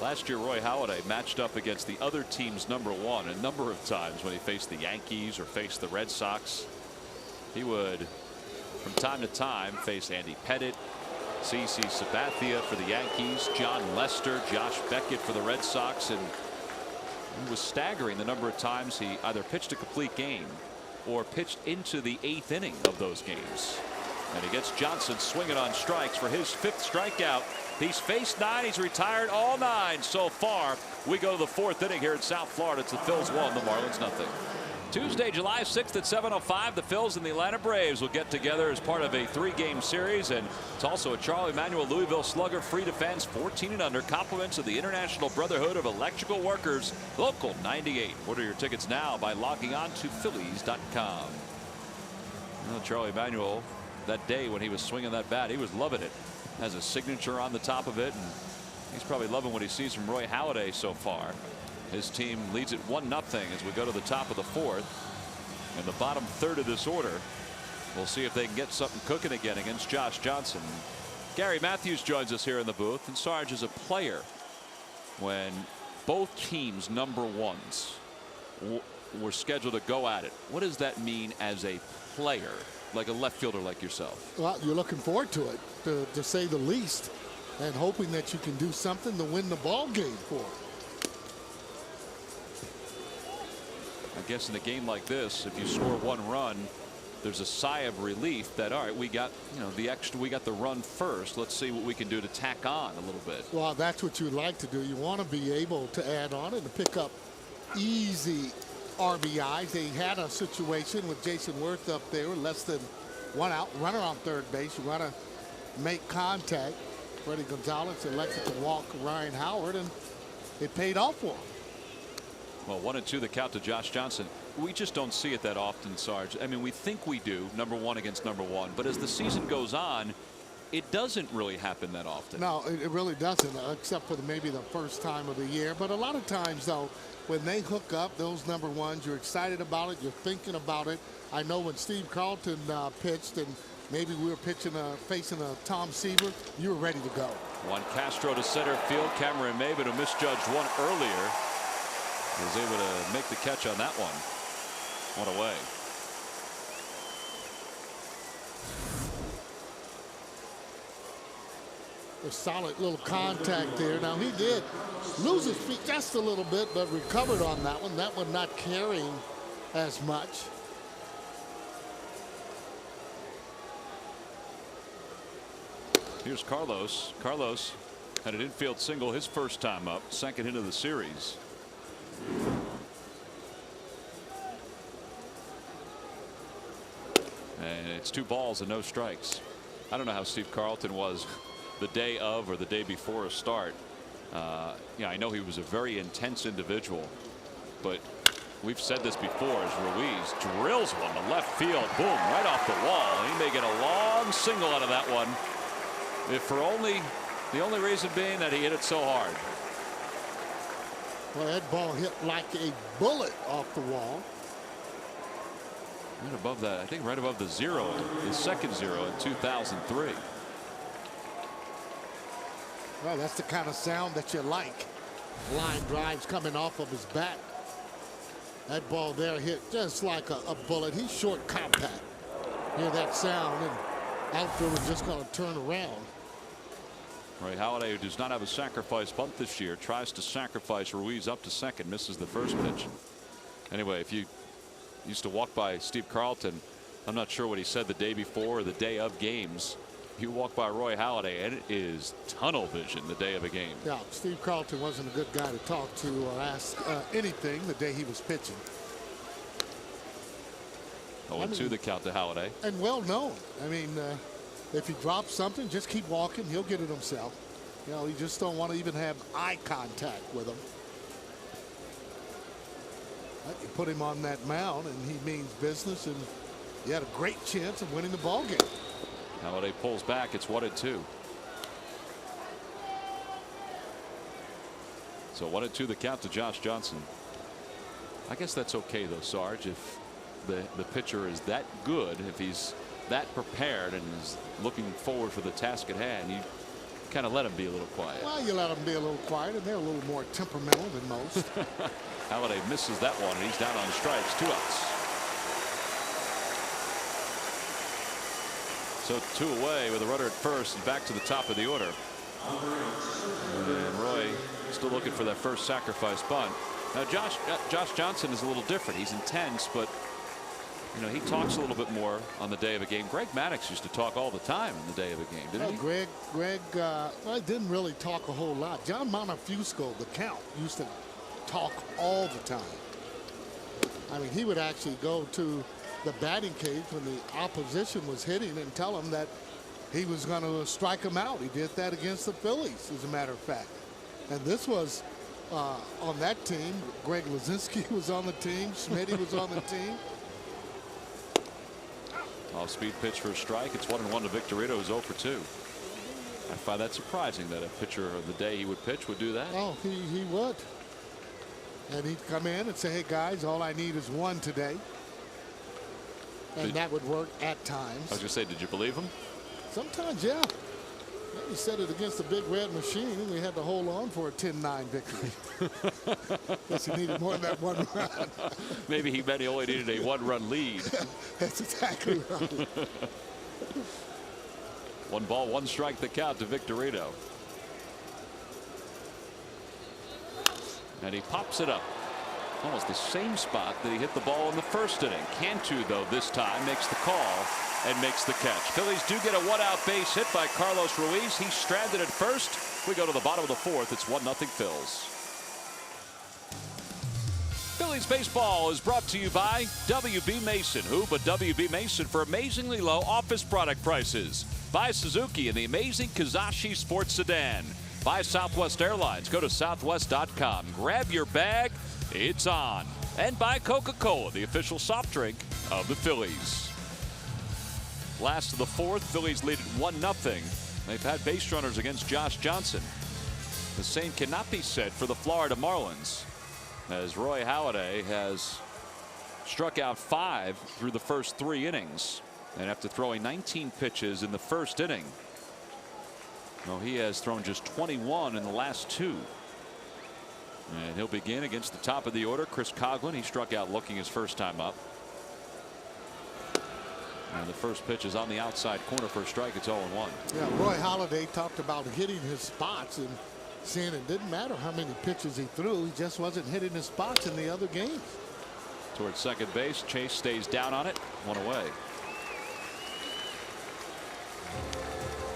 Last year, Roy Halladay matched up against the other team's #1 a number of times when he faced the Yankees or faced the Red Sox. He would, from time to time, face Andy Pettitte, CC Sabathia for the Yankees, John Lester, Josh Beckett for the Red Sox, and it was staggering the number of times he either pitched a complete game or pitched into the 8th inning of those games. And he gets Johnson swinging on strikes for his 5th strikeout. He's faced 9. He's retired all 9 so far. We go to the 4th inning here in South Florida. It's the Phils 1, the Marlins 0. Tuesday, July 6th at 7:05, the Phils and the Atlanta Braves will get together as part of a 3-game series, and it's also a Charlie Manuel Louisville Slugger free to fans 14 and under. Compliments of the International Brotherhood of Electrical Workers, Local 98. Order your tickets now by logging on to Phillies.com. Well, Charlie Manuel, that day when he was swinging that bat, he was loving it. Has a signature on the top of it, and he's probably loving what he sees from Roy Halladay so far. His team leads it 1-0 as we go to the top of the 4th. In the bottom 3rd of this order, we'll see if they can get something cooking again against Josh Johnson. Gary Matthews joins us here in the booth. And Sarge, is a player, when both teams' #1s were scheduled to go at it, what does that mean as a player, like a left fielder like yourself?
Well, you're looking forward to it, to say the least, and hoping that you can do something to win the ball game for it.
I guess in a game like this, if you score 1 run, there's a sigh of relief that, all right, we got, we got the run first. Let's see what we can do to tack on a little bit.
Well, that's what you'd like to do. You want to be able to add on and to pick up easy RBIs. They had a situation with Jason Worth up there, less than 1 out, runner on 3rd base. You want to make contact. Freddie Gonzalez elected to walk Ryan Howard, and it paid off for him.
Well, 1-2 the count to Josh Johnson. We just don't see it that often, Sarge. I mean, we think we do, #1 against #1, but as the season goes on, it doesn't really happen that often.
No, it really doesn't, except for maybe the first time of the year. But a lot of times, though, when they hook up those #1s, you're excited about it. You're thinking about it. I know when Steve Carlton pitched, and maybe we were facing a Tom Seaver, you were ready to go.
Juan Castro to center field. Cameron Maybin, who misjudged one earlier, was able to make the catch on that one. One away.
A solid little contact there. Now, he did lose his feet just a little bit, but recovered on that one. That one not carrying as much.
Here's Carlos. Carlos had an infield single his first time up, 2nd into the series. And it's 2 balls and no strikes. I don't know how Steve Carlton was the day of or the day before a start. I know he was a very intense individual, but we've said this before, as Ruiz drills one to left field, boom, right off the wall. He may get a long single out of that one, if for the only reason being that he hit it so hard.
Well, that ball hit like a bullet off the wall.
Right above that, I think right above the 0, the second 0 in 2003.
Well, that's the kind of sound that you like. Line drives coming off of his bat. That ball there hit just like a bullet. He's short, compact. Hear that sound, and outfielder just going to turn around.
Roy Halladay, who does not have a sacrifice bunt this year, tries to sacrifice Ruiz up to second, misses the first pitch. Anyway, if you used to walk by Steve Carlton, I'm not sure what he said the day before or the day of games. You walk by Roy Halladay, and it is tunnel vision the day of a game.
Yeah, Steve Carlton wasn't a good guy to talk to or ask anything the day he was pitching.
0-2 the count to Halladay.
And well known. I mean, if he drops something, just keep walking. He'll get it himself. You just don't want to even have eye contact with him. You put him on that mound, and he means business, and he had a great chance of winning the ball game.
Halladay pulls back. It's 1-2. So 1-2 the count to Josh Johnson. I guess that's okay though, Sarge, if the pitcher is that good, if he's that prepared and is looking forward for the task at hand, you kind of let him be a little quiet.
Well, you let them be a little quiet, and they're a little more temperamental than most.
Halladay misses that one, and he's down on strikes. 2 outs. So 2 away with a runner at first and back to the top of the order. And Roy still looking for that first sacrifice bunt. Now Josh Johnson is a little different. He's intense, but you know, he talks a little bit more on the day of a game. Greg Maddux used to talk all the time on the day of a game, didn't he?
Greg well, didn't really talk a whole lot. John Montefusco, the Count, used to talk all the time. I mean, he would actually go to the batting cage when the opposition was hitting and tell him that he was going to strike him out. He did that against the Phillies, as a matter of fact. And this was on that team. Greg Lazinski was on the team. Schmidt was on the team.
Off speed pitch for a strike. It's 1-1 to Victorino, who's 0 for 2. I find that surprising that a pitcher of the day he would pitch would do that.
Oh, he would. And he'd come in and say, hey guys, all I need is 1 today. And that would work at times.
I was going to say, did you believe him?
Sometimes, yeah. He said it against the Big Red Machine, and we had to hold on for a 10-9 victory. Guess he needed more than that 1 run.
Maybe he meant he only needed a 1-run lead.
That's exactly right.
1 ball, 1 strike the count to Victorino. And he pops it up. Almost the same spot that he hit the ball in the first inning. Cantu, though, this time makes the call and makes the catch. Phillies do get a 1-out base hit by Carlos Ruiz. He's stranded at first. We go to the bottom of the 4th. It's 1-0 Phils. Phillies baseball is brought to you by WB Mason. Who but WB Mason for amazingly low office product prices. By Suzuki and the amazing Kizashi Sports Sedan. By Southwest Airlines. Go to southwest.com. Grab your bag. It's on. And by Coca-Cola, the official soft drink of the Phillies. Last of the 4th, Phillies lead at 1-0. They've had base runners against Josh Johnson. The same cannot be said for the Florida Marlins, as Roy Halladay has struck out 5 through the first 3 innings. And after throwing 19 pitches in the first inning, well, he has thrown just 21 in the last 2. And he'll begin against the top of the order, Chris Coughlin. He struck out looking his first time up. And the first pitch is on the outside corner for a strike. It's 0-1.
Yeah, Roy Halladay talked about hitting his spots and saying it didn't matter how many pitches he threw. He just wasn't hitting his spots in the other games.
Towards second base. Chase stays down on it. 1 away.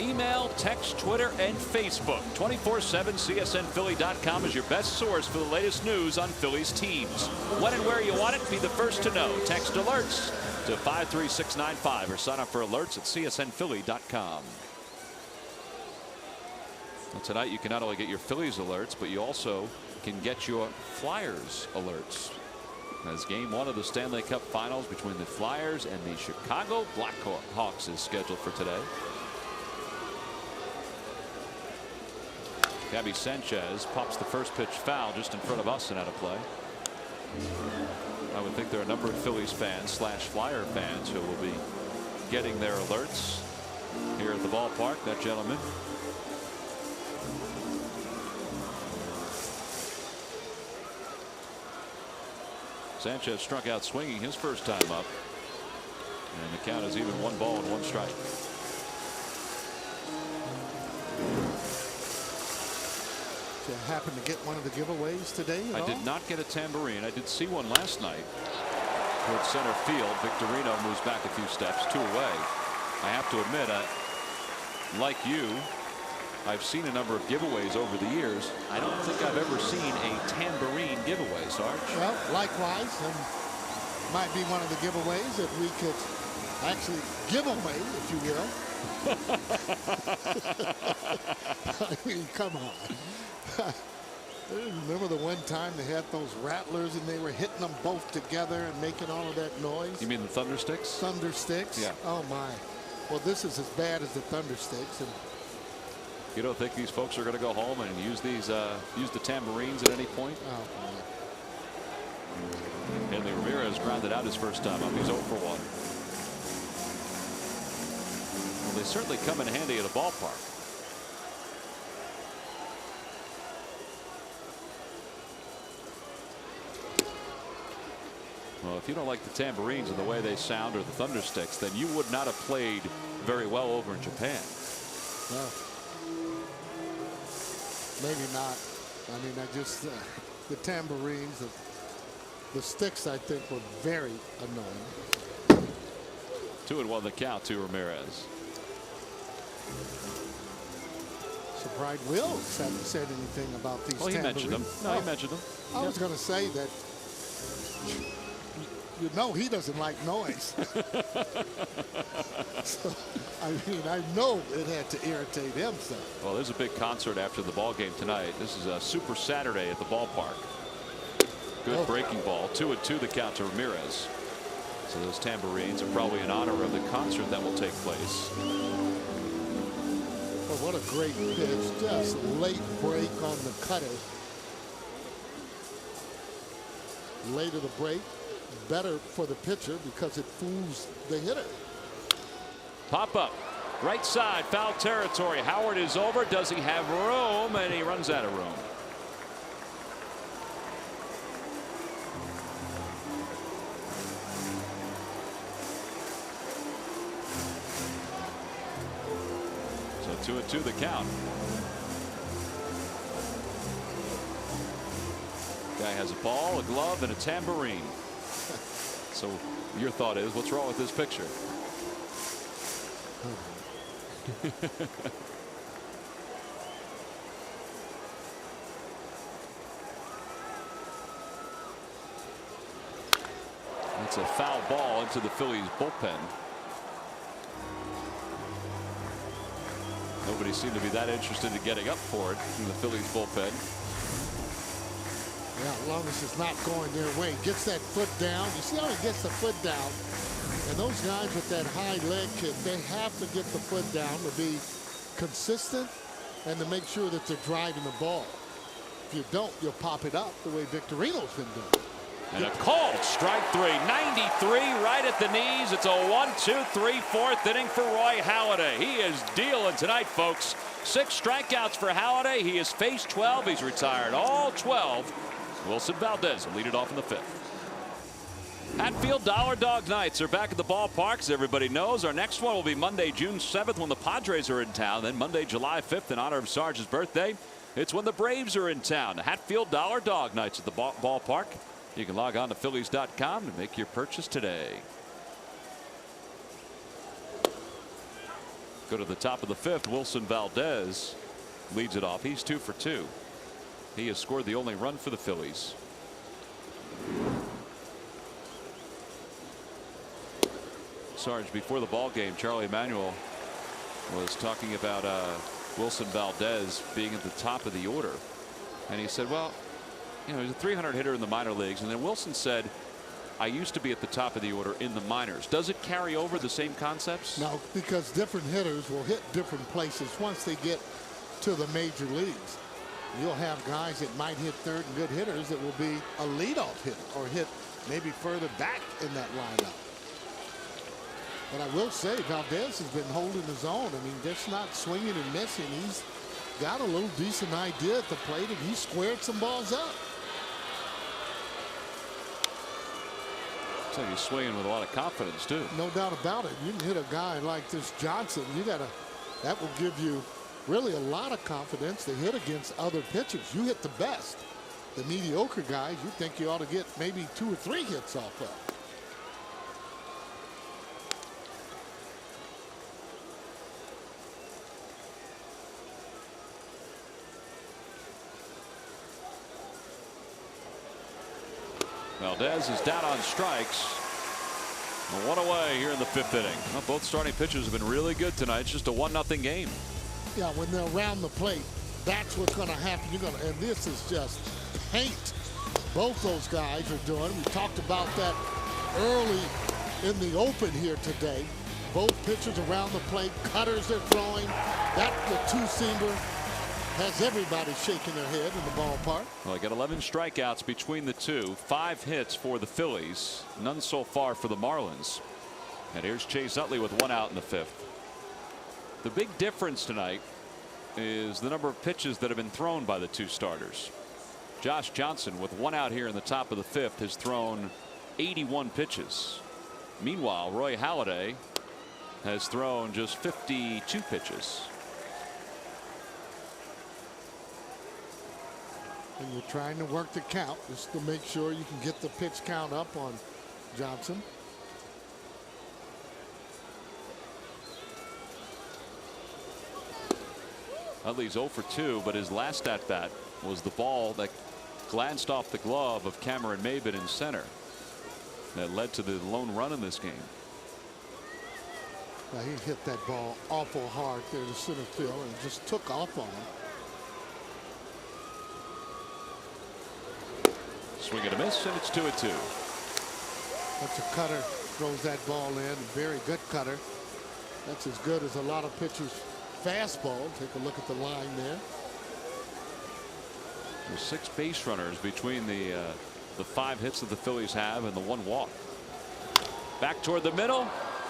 Email, text, Twitter, and Facebook. 24/7 CSNPhilly.com is your best source for the latest news on Phillies teams. When and where you want it, be the first to know. Text alerts to 53695 or sign up for alerts at CSNPhilly.com. Well, tonight you can not only get your Phillies alerts, but you also can get your Flyers alerts. As game 1 of the Stanley Cup Finals between the Flyers and the Chicago Blackhawks is scheduled for today. Gabby Sanchez pops the first pitch foul just in front of us and out of play. I would think there are a number of Phillies fans / Flyer fans who will be getting their alerts here at the ballpark. That gentleman. Sanchez struck out swinging his first time up. And the count is even 1 ball and 1 strike.
Did you happen to get one of the giveaways today?
I did not get a tambourine. I did see one last night towards center field. Victorino moves back a few steps, 2 away. I have to admit, like you, I've seen a number of giveaways over the years. I don't think I've ever seen a tambourine giveaway, Sarge.
Well, likewise, and might be one of the giveaways that we could actually give away, if you will. I mean, come on. Remember the one time they had those rattlers and they were hitting them both together and making all of that noise?
You mean the Thunder Sticks?
Thunder Sticks?
Yeah.
Oh, my. Well, this is as bad as the Thunder Sticks. And
you don't think these folks are going to go home and use these use the tambourines at any point?
oh,
Ramirez grounded out his first time up. He's 0 for 1. Well, they certainly come in handy at a ballpark. Well, if you don't like the tambourines and the way they sound or the thundersticks, then you would not have played very well over in Japan.
No. Maybe not. I mean, the tambourines, the sticks, I think, were very annoying.
2-1 the count to Ramirez.
Surprised Wills hadn't said anything about these
Well, he
tambourines.
mentioned them. No, he mentioned them.
I was going to say that, you know, he doesn't like noise. So, I mean, I know it had to irritate him some.
Well, there's a big concert after the ball game tonight. This is a Super Saturday at the ballpark. Good breaking ball. 2-2 the count to Ramirez. So those tambourines are probably in honor of the concert that will take place.
Well, what a great pitch. Just late break on the cutter. Later the break. Better for the pitcher because it fools the hitter.
Pop up. Right side. Foul territory. Howard is over. Does he have room? And he runs out of room. So 2-2 the count. Guy has a ball, a glove, and a tambourine. So your thought is, what's wrong with this picture? It's a foul ball into the Phillies bullpen. Nobody seemed to be that interested in getting up for it in the Phillies bullpen.
Yeah, as long as it's not going their way. Gets that foot down. You see how he gets the foot down? And those guys with that high leg kick, they have to get the foot down to be consistent and to make sure that they're driving the ball. If you don't, you'll pop it up the way Victorino's been doing.
And a called strike 3. 93 right at the knees. It's a 1-2-3 fourth inning for Roy Halladay. He is dealing tonight, folks. 6 strikeouts for Halladay. He has faced 12. He's retired all 12. Wilson Valdez will lead it off in the 5th. Hatfield Dollar Dog Nights are back at the ballpark, as everybody knows. Our next one will be Monday, June 7th, when the Padres are in town. Then Monday, July 5th, in honor of Sarge's birthday, it's when the Braves are in town. The Hatfield Dollar Dog Nights at the ballpark. You can log on to Phillies.com to make your purchase today. Go to the top of the 5th. Wilson Valdez leads it off. He's 2 for 2. He has scored the only run for the Phillies. Sarge, before the ball game, Charlie Emanuel was talking about Wilson Valdez being at the top of the order, and he said, well, you know, he's a 300 hitter in the minor leagues, and then Wilson said, I used to be at the top of the order in the minors. Does it carry over the same concepts?
No, because different hitters will hit different places once they get to the major leagues. You'll have guys that might hit third and good hitters that will be a leadoff hitter or hit maybe further back in that lineup. But I will say Valdez has been holding his own. I mean, just not swinging and missing. He's got a little decent idea at the plate, and he squared some balls up.
So he's swinging with a lot of confidence, too.
No doubt about it. You can hit a guy like this Johnson. That will give you really a lot of confidence to hit against other pitchers. You hit the best. The mediocre guys, you think you ought to get maybe 2 or 3 hits off of.
Valdez is down on strikes. One away here in the 5th inning. Well, both starting pitchers have been really good tonight. It's just a 1-0 game.
Yeah, when they're around the plate, that's what's going to happen. And this is just paint. Both those guys are doing. We talked about that early in the open here today. Both pitchers around the plate, cutters they're throwing. That's the two-seamer. has everybody shaking their head in the ballpark.
Well, I got 11 strikeouts between the two, 5 hits for the Phillies, none so far for the Marlins. And here's Chase Utley with 1 out in the 5th. The big difference tonight is the number of pitches that have been thrown by the two starters. Josh Johnson, with 1 out here in the top of the 5th, has thrown 81 pitches. Meanwhile, Roy Halladay has thrown just 52 pitches.
And you're trying to work the count just to make sure you can get the pitch count up on Johnson.
Utley's 0 for 2, but his last at bat was the ball that glanced off the glove of Cameron Maybin in center that led to the lone run in this game.
Now, he hit that ball awful hard there to center field and just took off on him.
Swing and a miss, and it's 2-2.
That's a cutter, throws that ball in. Very good cutter. That's as good as a lot of pitchers' fastball. Take a look at the line there.
There's 6 base runners between the 5 hits that the Phillies have and the 1 walk. Back toward the middle,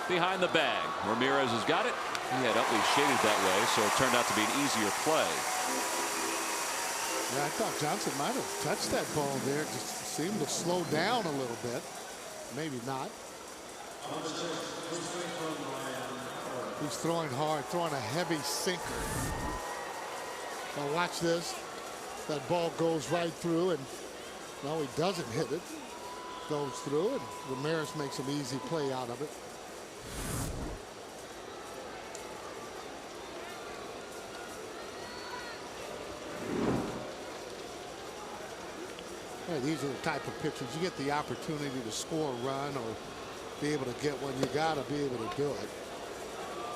behind the bag. Ramirez has got it. He had Utley shaded that way, so it turned out to be an easier play.
Yeah, I thought Johnson might have touched that ball there. Just seemed to slow down a little bit. Maybe not. He's throwing hard, throwing a heavy sinker. Now watch this. That ball goes right through, and no, he doesn't hit it. Goes through, and Ramirez makes an easy play out of it. Yeah, these are the type of pitchers you get the opportunity to score a run or be able to get one. You got to be able to do it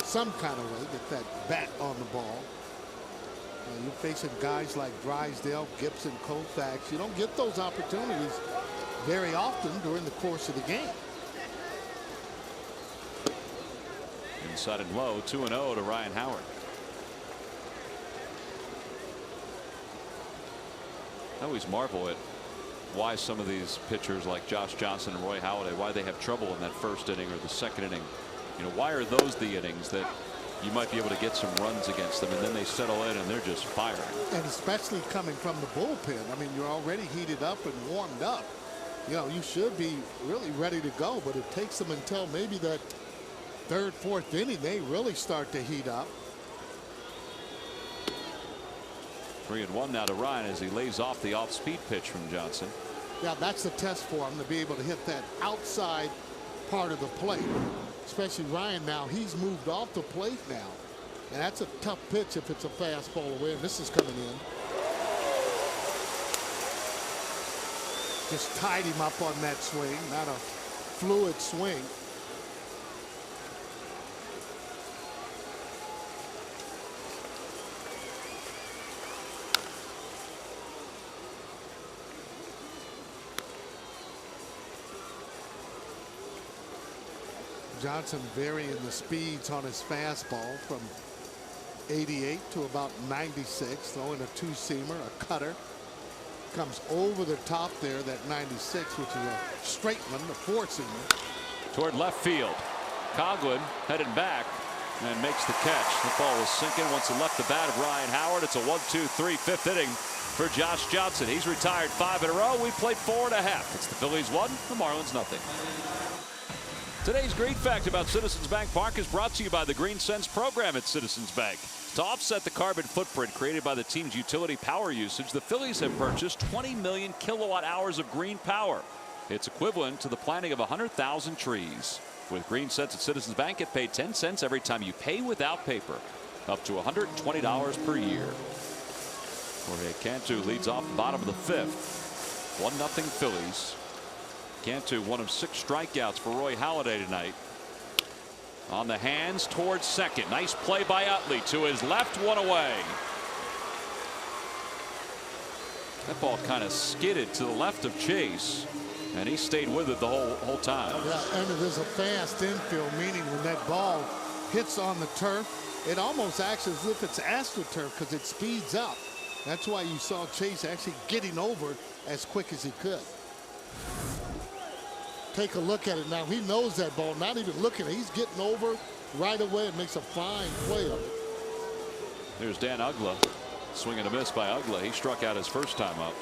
some kind of way. Get that bat on the ball. You're facing guys like Drysdale, Gibson, Koufax. You don't get those opportunities very often during the course of the game.
Inside and low, 2-0 to Ryan Howard. I always marvel at why some of these pitchers like Josh Johnson and Roy Halladay, why they have trouble in that first inning or the second inning. You know, why are those the innings that you might be able to get some runs against them, and then they settle in and they're just firing? And
especially coming from the bullpen. I mean, you're already heated up and warmed up. You know, you should be really ready to go, but it takes them until maybe that third, fourth inning, they really start to heat up.
3-1 now to Ryan as he lays off the off-speed pitch from Johnson.
Yeah, that's the test for him, to be able to hit that outside part of the plate. Especially Ryan now, he's moved off the plate now. And that's a tough pitch if it's a fastball away, and this is coming in. Just tied him up on that swing, not a fluid swing. Johnson varying the speeds on his fastball from 88 to about 96, throwing a two-seamer, a cutter. Comes over the top there, that 96, which is a straight one, a four-seamer.
Toward left field. Coghlan headed back and makes the catch. The ball was sinking once it left the bat of Ryan Howard. It's a 1-2-3 fifth inning for Josh Johnson. He's retired 5 in a row. We played 4.5. It's the Phillies 1, the Marlins nothing. Today's great fact about Citizens Bank Park is brought to you by the Green Sense program at Citizens Bank. To offset the carbon footprint created by the team's utility power usage, the Phillies have purchased 20 million kilowatt hours of green power. It's equivalent to the planting of 100,000 trees. With Green Sense at Citizens Bank, get paid 10 cents every time you pay without paper, up to $120 per year. Jorge Cantu leads off the bottom of the 5th. 1-0 Phillies. Cantu, one of 6 strikeouts for Roy Halladay tonight. On the hands towards second. Nice play by Utley to his left, one away. That ball kind of skidded to the left of Chase, and he stayed with it the whole time.
Yeah, and it is a fast infield, meaning when that ball hits on the turf, it almost acts as if it's AstroTurf because it speeds up. That's why you saw Chase actually getting over as quick as he could. Take a look at it now. He knows that ball, not even looking at it. He's getting over right away and makes a fine play of it.
There's Dan Uggla. Swing and a miss by Uggla. He struck out his first time up.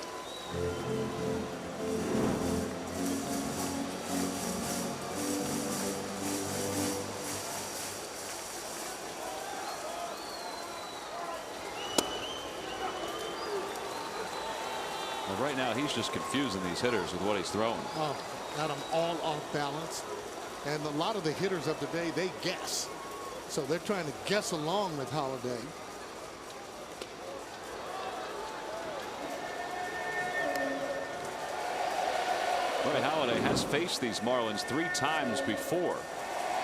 Well, right now he's just confusing these hitters with what he's throwing.
Oh, got them all off balance. And a lot of the hitters of the day, they guess. So they're trying to guess along with Holiday.
Roy Halladay has faced these Marlins 3 times before.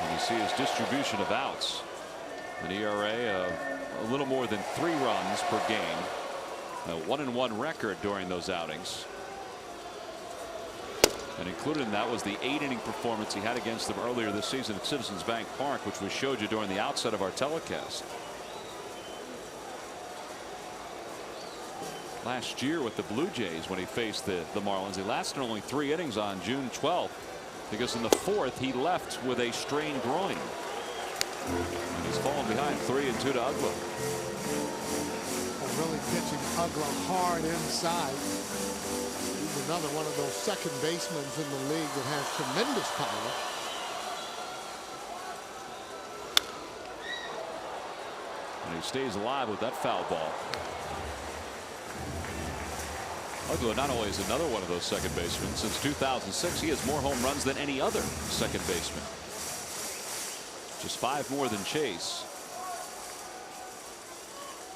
And you see his distribution of outs. An ERA of a little more than 3 runs per game. A 1-1 record during those outings. And included in that was the 8-inning performance he had against them earlier this season at Citizens Bank Park, which we showed you during the outset of our telecast. Last year with the Blue Jays when he faced the Marlins, he lasted only 3 innings on June 12th because in the 4th he left with a strained groin. And he's fallen behind 3-2 to Uggla.
Really pitching Uggla hard inside. He's another one of those second basemen in the league that has tremendous power.
And he stays alive with that foul ball. Uggla not only is another one of those second basemen. Since 2006, he has more home runs than any other second baseman. Just 5 more than Chase.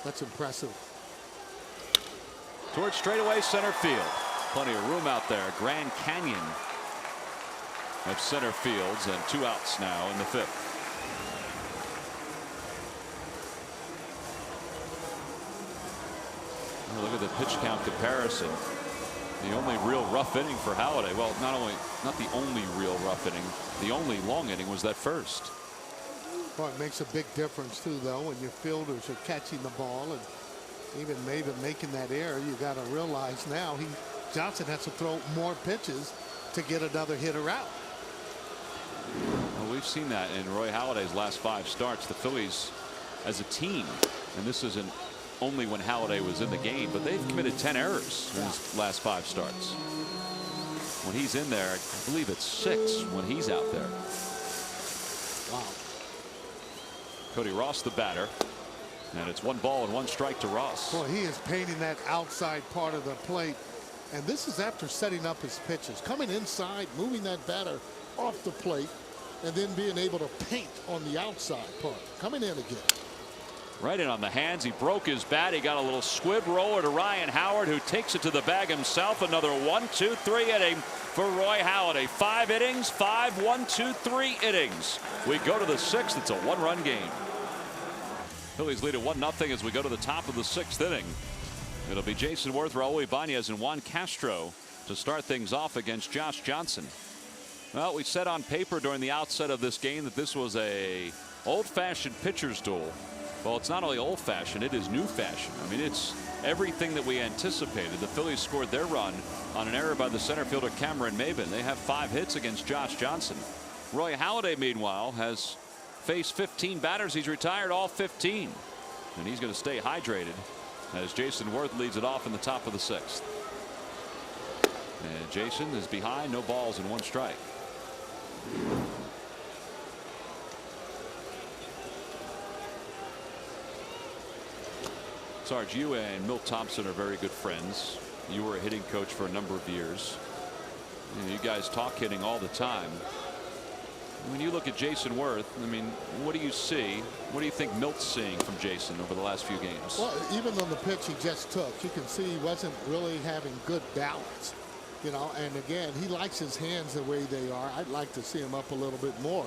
That's impressive.
Towards straightaway center field. Plenty of room out there. Grand Canyon of center fields and 2 outs now in the 5th. Look at the pitch count comparison. The only real rough inning for Halladay. Well, not the only real rough inning. The only long inning was that first.
Well, it makes a big difference too, though, when your fielders are catching the ball and even maybe making that error. You got to realize now Johnson has to throw more pitches to get another hitter out.
Well, we've seen that in Roy Halladay's last 5 starts. The Phillies as a team, and this isn't only when Halladay was in the game, but they've committed 10 errors in his last 5 starts. When he's in there, I believe it's 6 when he's out there.
Wow.
Cody Ross the batter, and it's 1 ball and 1 strike to Ross.
Boy, he is painting that outside part of the plate, and this is after setting up his pitches, coming inside, moving that batter off the plate, and then being able to paint on the outside part, coming in again.
Right in on the hands. He broke his bat. He got a little squib roller to Ryan Howard, who takes it to the bag himself. Another 1-2-3 inning for Roy Halladay. 5 innings, 5 1-2-3 innings. We go to the 6th. It's a 1-run game. Phillies lead at 1-0 as we go to the top of the 6th inning. It'll be Jason Worth, Raul Ibanez, and Juan Castro to start things off against Josh Johnson. Well, we said on paper during the outset of this game that this was a old-fashioned pitcher's duel. Well, it's not only old-fashioned, it is new-fashioned. I mean, it's everything that we anticipated. The Phillies scored their run on an error by the center fielder Cameron Maybin. They have 5 hits against Josh Johnson. Roy Halladay, meanwhile, has faced 15 batters. He's retired all 15. And he's going to stay hydrated as Jason Worth leads it off in the top of the 6th. And Jason is behind, no balls and 1 strike. Sarge, you and Milt Thompson are very good friends. You were a hitting coach for a number of years. You guys talk hitting all the time. When you look at Jason Worth, I mean, what do you see? What do you think Milt's seeing from Jason over the last few games?
Well, even on the pitch he just took, you can see he wasn't really having good balance. You know, and again, he likes his hands the way they are. I'd like to see him up a little bit more.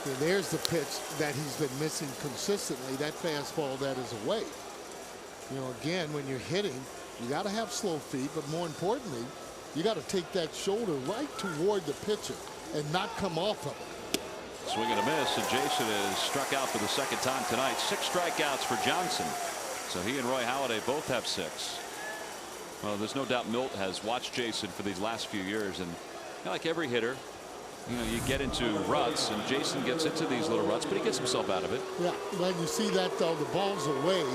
And there's the pitch that he's been missing consistently, that fastball that is away. You know, again, when you're hitting, you got to have slow feet, but more importantly, you got to take that shoulder right toward the pitcher and not come off of it.
Swing and a miss, and Jason is struck out for the second time tonight. 6 strikeouts for Johnson. So he and Roy Halladay both have 6. Well, there's no doubt Milt has watched Jason for these last few years, and like every hitter, you get into ruts, and Jason gets into these little ruts, but he gets himself out of it.
Yeah, when you see that though, the ball's away,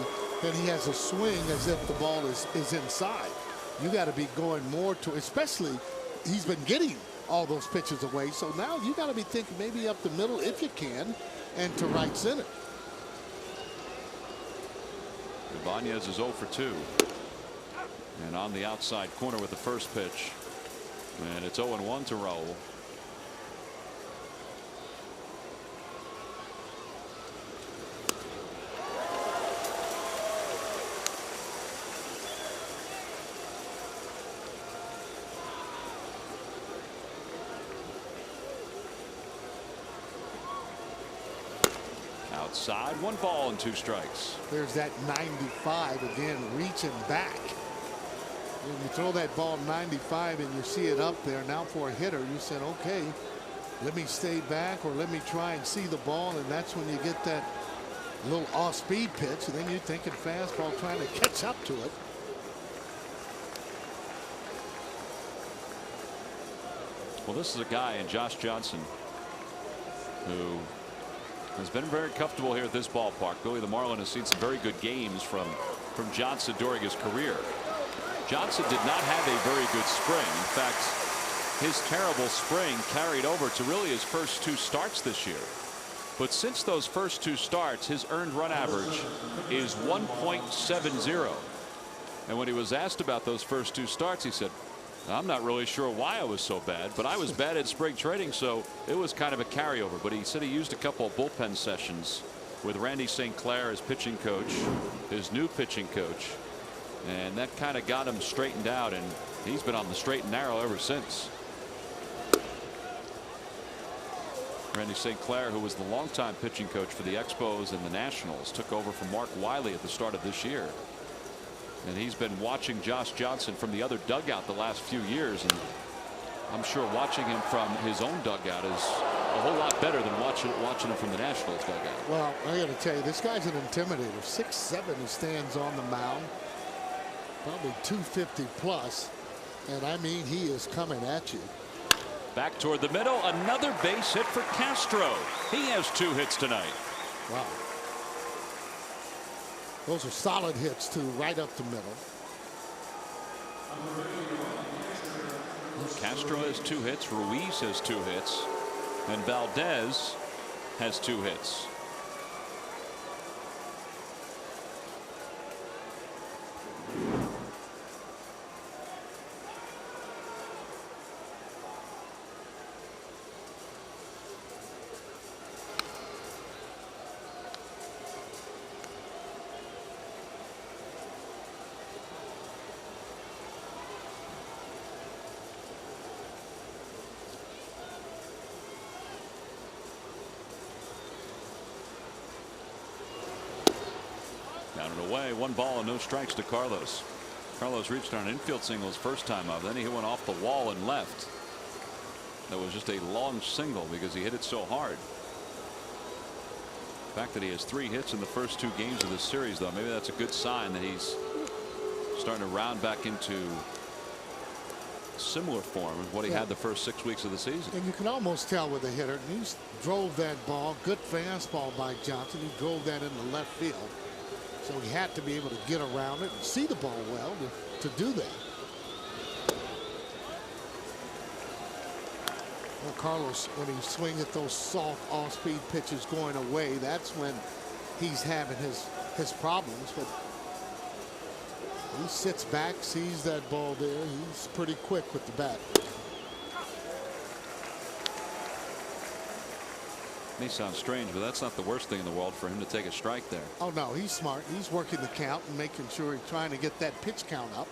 then he has a swing as if the ball is inside. You got to be going more to, especially he's been getting all those pitches away. So now you got to be thinking maybe up the middle if you can, and to right center.
Ibanez is 0 for 2. And on the outside corner with the first pitch. And it's 0-1 to Raul. Outside, 1 ball and 2 strikes.
There's that 95 again, reaching back. When you throw that ball 95 and you see it up there, now for a hitter, you said, okay, let me stay back or let me try and see the ball, and that's when you get that little off-speed pitch, and then you're thinking fastball trying to catch up to it.
Well, this is a guy in Josh Johnson who has been very comfortable here at this ballpark. Billy the Marlin has seen some very good games from Johnson during his career. Johnson did not have a very good spring. In fact, his terrible spring carried over to really his first 2 starts this year. But since those first 2 starts, his earned run average is 1.70. And when he was asked about those first 2 starts, he said, I'm not really sure why I was so bad, but I was bad at spring training, so it was kind of a carryover. But he said he used a couple of bullpen sessions with Randy St. Clair as pitching coach, his new pitching coach, and that kind of got him straightened out, and he's been on the straight and narrow ever since. Randy St. Clair, who was the longtime pitching coach for the Expos and the Nationals, took over from Mark Wiley at the start of this year. And he's been watching Josh Johnson from the other dugout the last few years, and I'm sure watching him from his own dugout is a whole lot better than watching him from the Nationals dugout.
Well, I got to tell you, this guy's an intimidator. 6'7" he stands on the mound, probably 250 plus, and I mean he is coming at you.
Back toward the middle, another base hit for Castro. He has 2 hits tonight.
Wow. Those are solid hits too, right up the middle.
Castro has 2 hits, Ruiz has 2 hits, and Valdez has 2 hits. Down and away, 1 ball and no strikes to Carlos. Carlos reached on an infield single his first time up. Then he went off the wall and left. That was just a long single because he hit it so hard. The fact that he has 3 hits in the first 2 games of this series, though, maybe that's a good sign that he's starting to round back into similar form of what he had the first 6 weeks of the season.
And you can almost tell with a hitter. He drove that ball. Good fastball by Johnson. He drove that in the left field. So he had to be able to get around it and see the ball well to do that. Well, Carlos, when he swings at those soft off-speed pitches going away, that's when he's having his problems. But he sits back, sees that ball there. He's pretty quick with the bat.
May sound strange, but that's not the worst thing in the world for him to take a strike there.
Oh no, he's smart. He's working the count and making sure he's trying to get that pitch count up.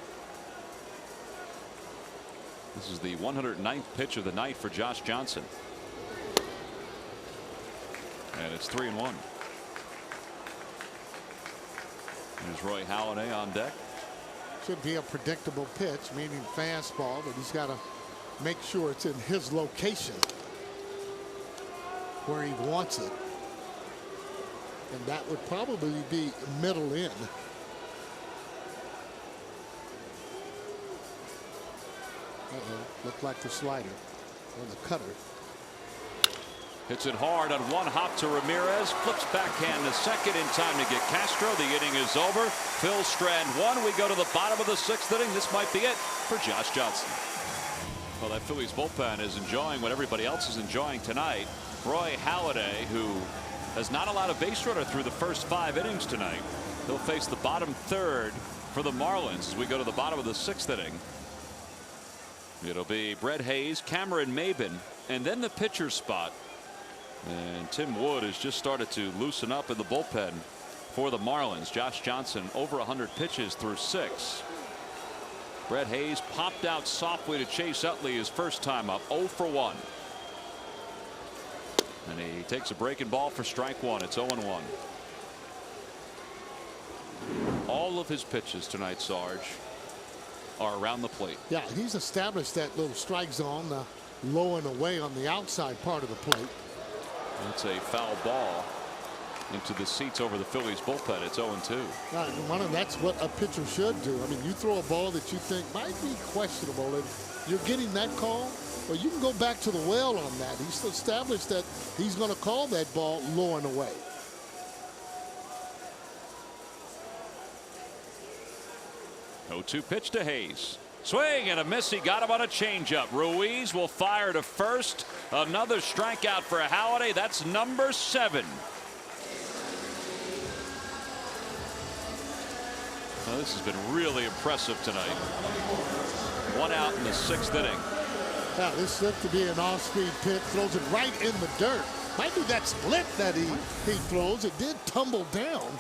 This is the 109th pitch of the night for Josh Johnson. And it's 3-1. There's Roy Halladay on deck.
Should be a predictable pitch, meaning fastball, but he's got to make sure it's in his location. where he wants it. And that would probably be middle in. Looked like the slider or the cutter.
Hits it hard on one hop to Ramirez. Flips backhand to second in time to get Castro. The inning is over. Phil Strand one. We go to the bottom of the sixth inning. This might be it for Josh Johnson. Well, that Phillies bullpen is enjoying what everybody else is enjoying tonight. Roy Halladay, who has not allowed a base runner through the first 5 innings tonight. He'll face the bottom third for the Marlins as we go to the bottom of the sixth inning. It'll be Brett Hayes, Cameron Maybin, and then the pitcher spot. And Tim Wood has just started to loosen up in the bullpen for the Marlins. Josh Johnson over 100 pitches through 6. Brett Hayes popped out softly to Chase Utley his first time up, 0 for 1. And he takes a breaking ball for strike one. It's 0-1. All of his pitches tonight, Sarge, are around the plate.
Yeah, he's established that little strike zone low and away on the outside part of the plate.
That's a foul ball into the seats over the Phillies bullpen. It's 0-2.
That's what a pitcher should do. I mean, you throw a ball that you think might be questionable and you're getting that call, well, you can go back to the well on that. He's established that he's going to call that ball low and away.
No 2 pitch to Hayes. Swing and a miss. He got him on a changeup. Ruiz will fire to first. Another strikeout for Halladay. That's number 7. Well, this has been really impressive tonight. 1 out in the 6th inning.
Now, this looked to be an off-speed pitch. Throws it right in the dirt. Might be that split that he throws. It did tumble down.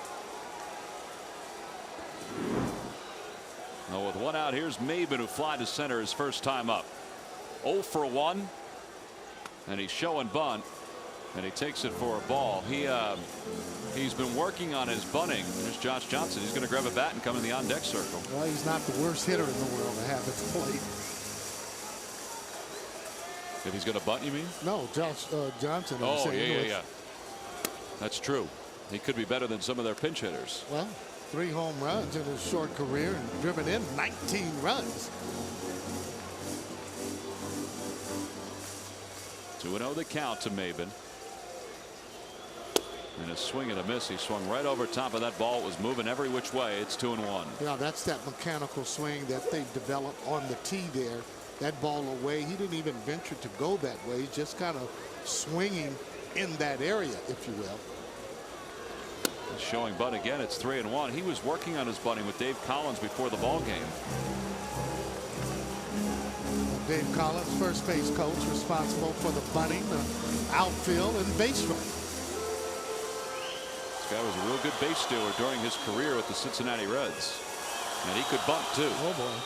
Well, with 1 out, here's Maybin, who fly to center his first time up. 0 for 1. And he's showing bunt. And he takes it for a ball. He's been working on his bunting. There's Josh Johnson. He's going to grab a bat and come in the on-deck circle.
Well, he's not the worst hitter in the world to have at the plate.
If he's going to bunt, you mean?
No, Josh Johnson.
Oh, yeah. That's true. He could be better than some of their pinch hitters.
Well, 3 home runs in his short career and driven in 19 runs.
2-0 the count to Maybin. And a swing and a miss. He swung right over top of that ball. It was moving every which way. It's 2-1.
Yeah, that's that mechanical swing that they developed on the tee there. That ball away. He didn't even venture to go that way. He's just kind of swinging in that area, if you will.
Showing bunt again. It's 3-1. He was working on his bunting with Dave Collins before the ball game.
Dave Collins, first base coach, responsible for the bunting, the outfield, and base running.
This guy was a real good base stealer during his career with the Cincinnati Reds. And he could bunt, too.
Oh, boy.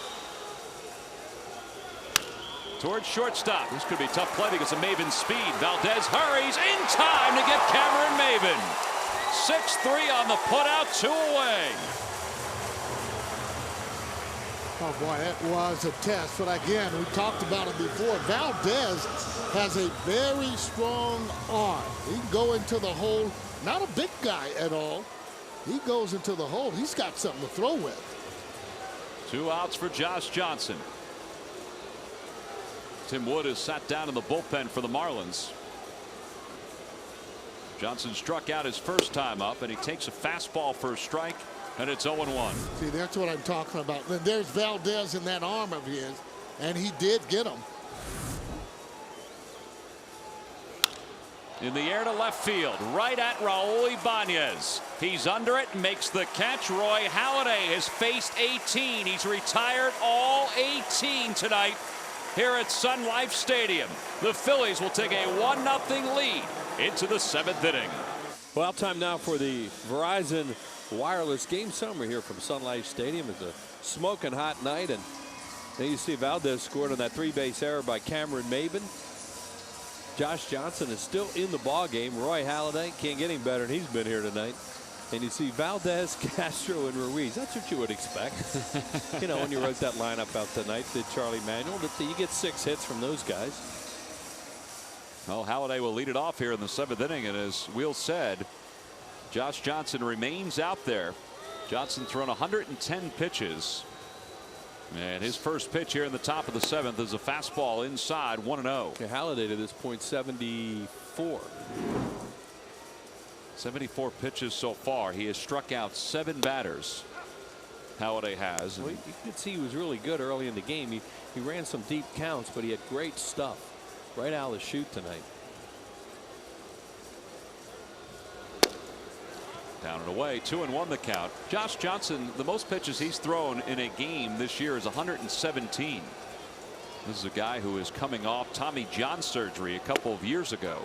Towards shortstop. This could be a tough play because of Maybin's speed. Valdez hurries in time to get Cameron Maybin. 6-3 on the putout, 2 away.
Oh, boy, that was a test. But again, we talked about it before. Valdez has a very strong arm. He can go into the hole. Not a big guy at all. He goes into the hole. He's got something to throw with.
2 outs for Josh Johnson. Tim Wood is sat down in the bullpen for the Marlins. Johnson struck out his first time up, and he takes a fastball for a strike, and it's 0-1.
See, that's what I'm talking about. And there's Valdez in that arm of his, and he did get him.
In the air to left field, right at Raul Ibanez. He's under it, makes the catch. Roy Halladay has faced 18. He's retired all 18 tonight here at Sun Life Stadium. The Phillies will take a 1-0 lead into the 7th inning.
Well, time now for the Verizon Wireless Game Summary here from Sun Life Stadium. It's a smoking hot night, and then you see Valdez scored on that 3-base error by Cameron Maybin. Josh Johnson is still in the ball game. Roy Halladay can't get any better, and he's been here tonight. And you see Valdez, Castro, and Ruiz. That's what you would expect. You know, when you wrote that lineup out tonight, the Charlie Manuel, that you get 6 hits from those guys.
Well, Halladay will lead it off here in the 7th inning, and as Will said, Josh Johnson remains out there. Johnson thrown 110 pitches. And his first pitch here in the top of the 7th is a fastball inside, 1-0.
Yeah, Halladay to this point 74.
74 pitches so far. He has struck out 7 batters. Halladay has.
Well, you could see he was really good early in the game. He ran some deep counts, but he had great stuff right out of the chute tonight.
Down and away, 2-1 the count. Josh Johnson, the most pitches he's thrown in a game this year is 117. This is a guy who is coming off Tommy John surgery a couple of years ago.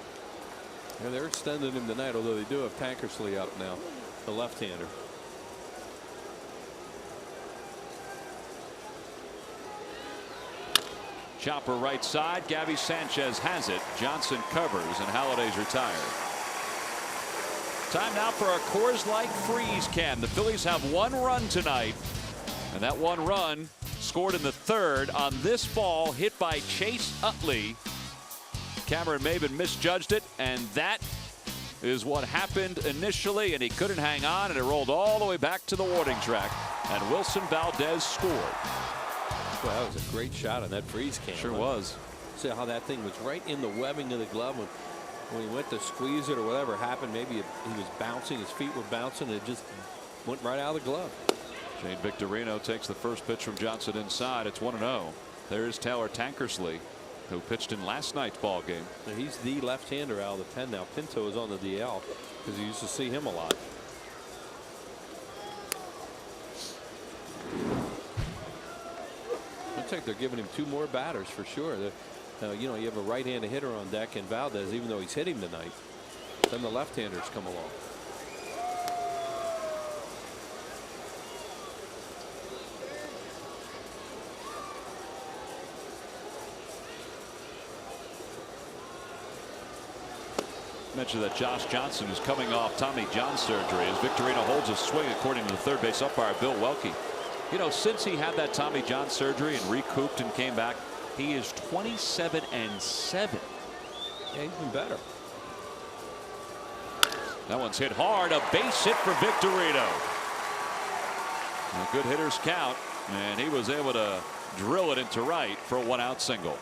And they're extending him tonight, although they do have Tankersley up now, the left-hander.
Chopper right side. Gabby Sanchez has it. Johnson covers, and Halladay's retired. Time now for a Coors Light freeze can. The Phillies have 1 run tonight, and that 1 run scored in the 3rd on this ball hit by Chase Utley. Cameron Maben misjudged it, and that is what happened initially, and he couldn't hang on, and it rolled all the way back to the warning track, and Wilson Valdez scored.
Well, that was a great shot on that freeze can.
Sure was.
See how that thing was right in the webbing of the glove when he went to squeeze it or whatever happened. Maybe he was bouncing, his feet were bouncing, and it just went right out of the glove.
Shane Victorino takes the first pitch from Johnson inside. It's 1-0. There's Taylor Tankersley, who pitched in last night's ball game.
Now he's the left-hander out of the pen now. Pinto is on the DL because you used to see him a lot. Looks like they're giving him 2 more batters for sure. You know, you have a right-handed hitter on deck in Valdez, even though he's hitting tonight. Then the left-handers come along.
Mentioned that Josh Johnson is coming off Tommy John surgery as Victorino holds a swing, according to the third base umpire Bill Welke. You know, since he had that Tommy John surgery and recouped and came back, he is 27-7.
Yeah, he's been better.
That one's hit hard. A base hit for Victorino. A good hitters count, and he was able to drill it into right for a 1-out single.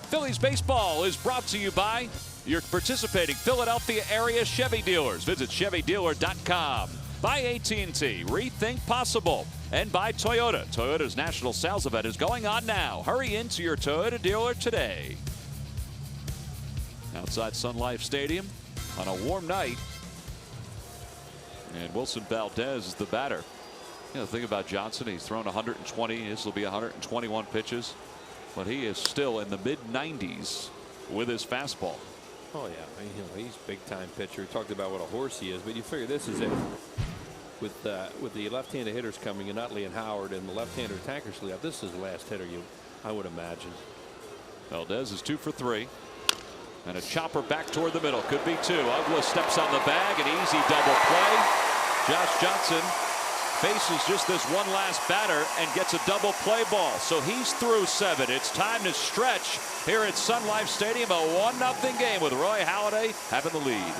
Phillies baseball is brought to you by your participating Philadelphia area Chevy dealers. Visit ChevyDealer.com. By AT&T, rethink possible. And by Toyota. Toyota's national sales event is going on now. Hurry into your Toyota dealer today. Outside Sun Life Stadium on a warm night. And Wilson Valdez is the batter. You know, the thing about Johnson, he's thrown 120. This will be 121 pitches. But he is still in the mid-90s with his fastball.
Oh, yeah. You know, he's a big-time pitcher. We talked about what a horse he is, but you figure this is it. With the left-handed hitters coming in, Utley and Howard, and the left-hander Tankersley up, this is the last hitter I would imagine.
Valdez is 2 for 3. And a chopper back toward the middle. Could be 2. Ugla steps on the bag. An easy double play. Josh Johnson faces just this one last batter and gets a double play ball. So he's through 7. It's time to stretch here at Sun Life Stadium. A 1-0 game with Roy Halladay having the lead.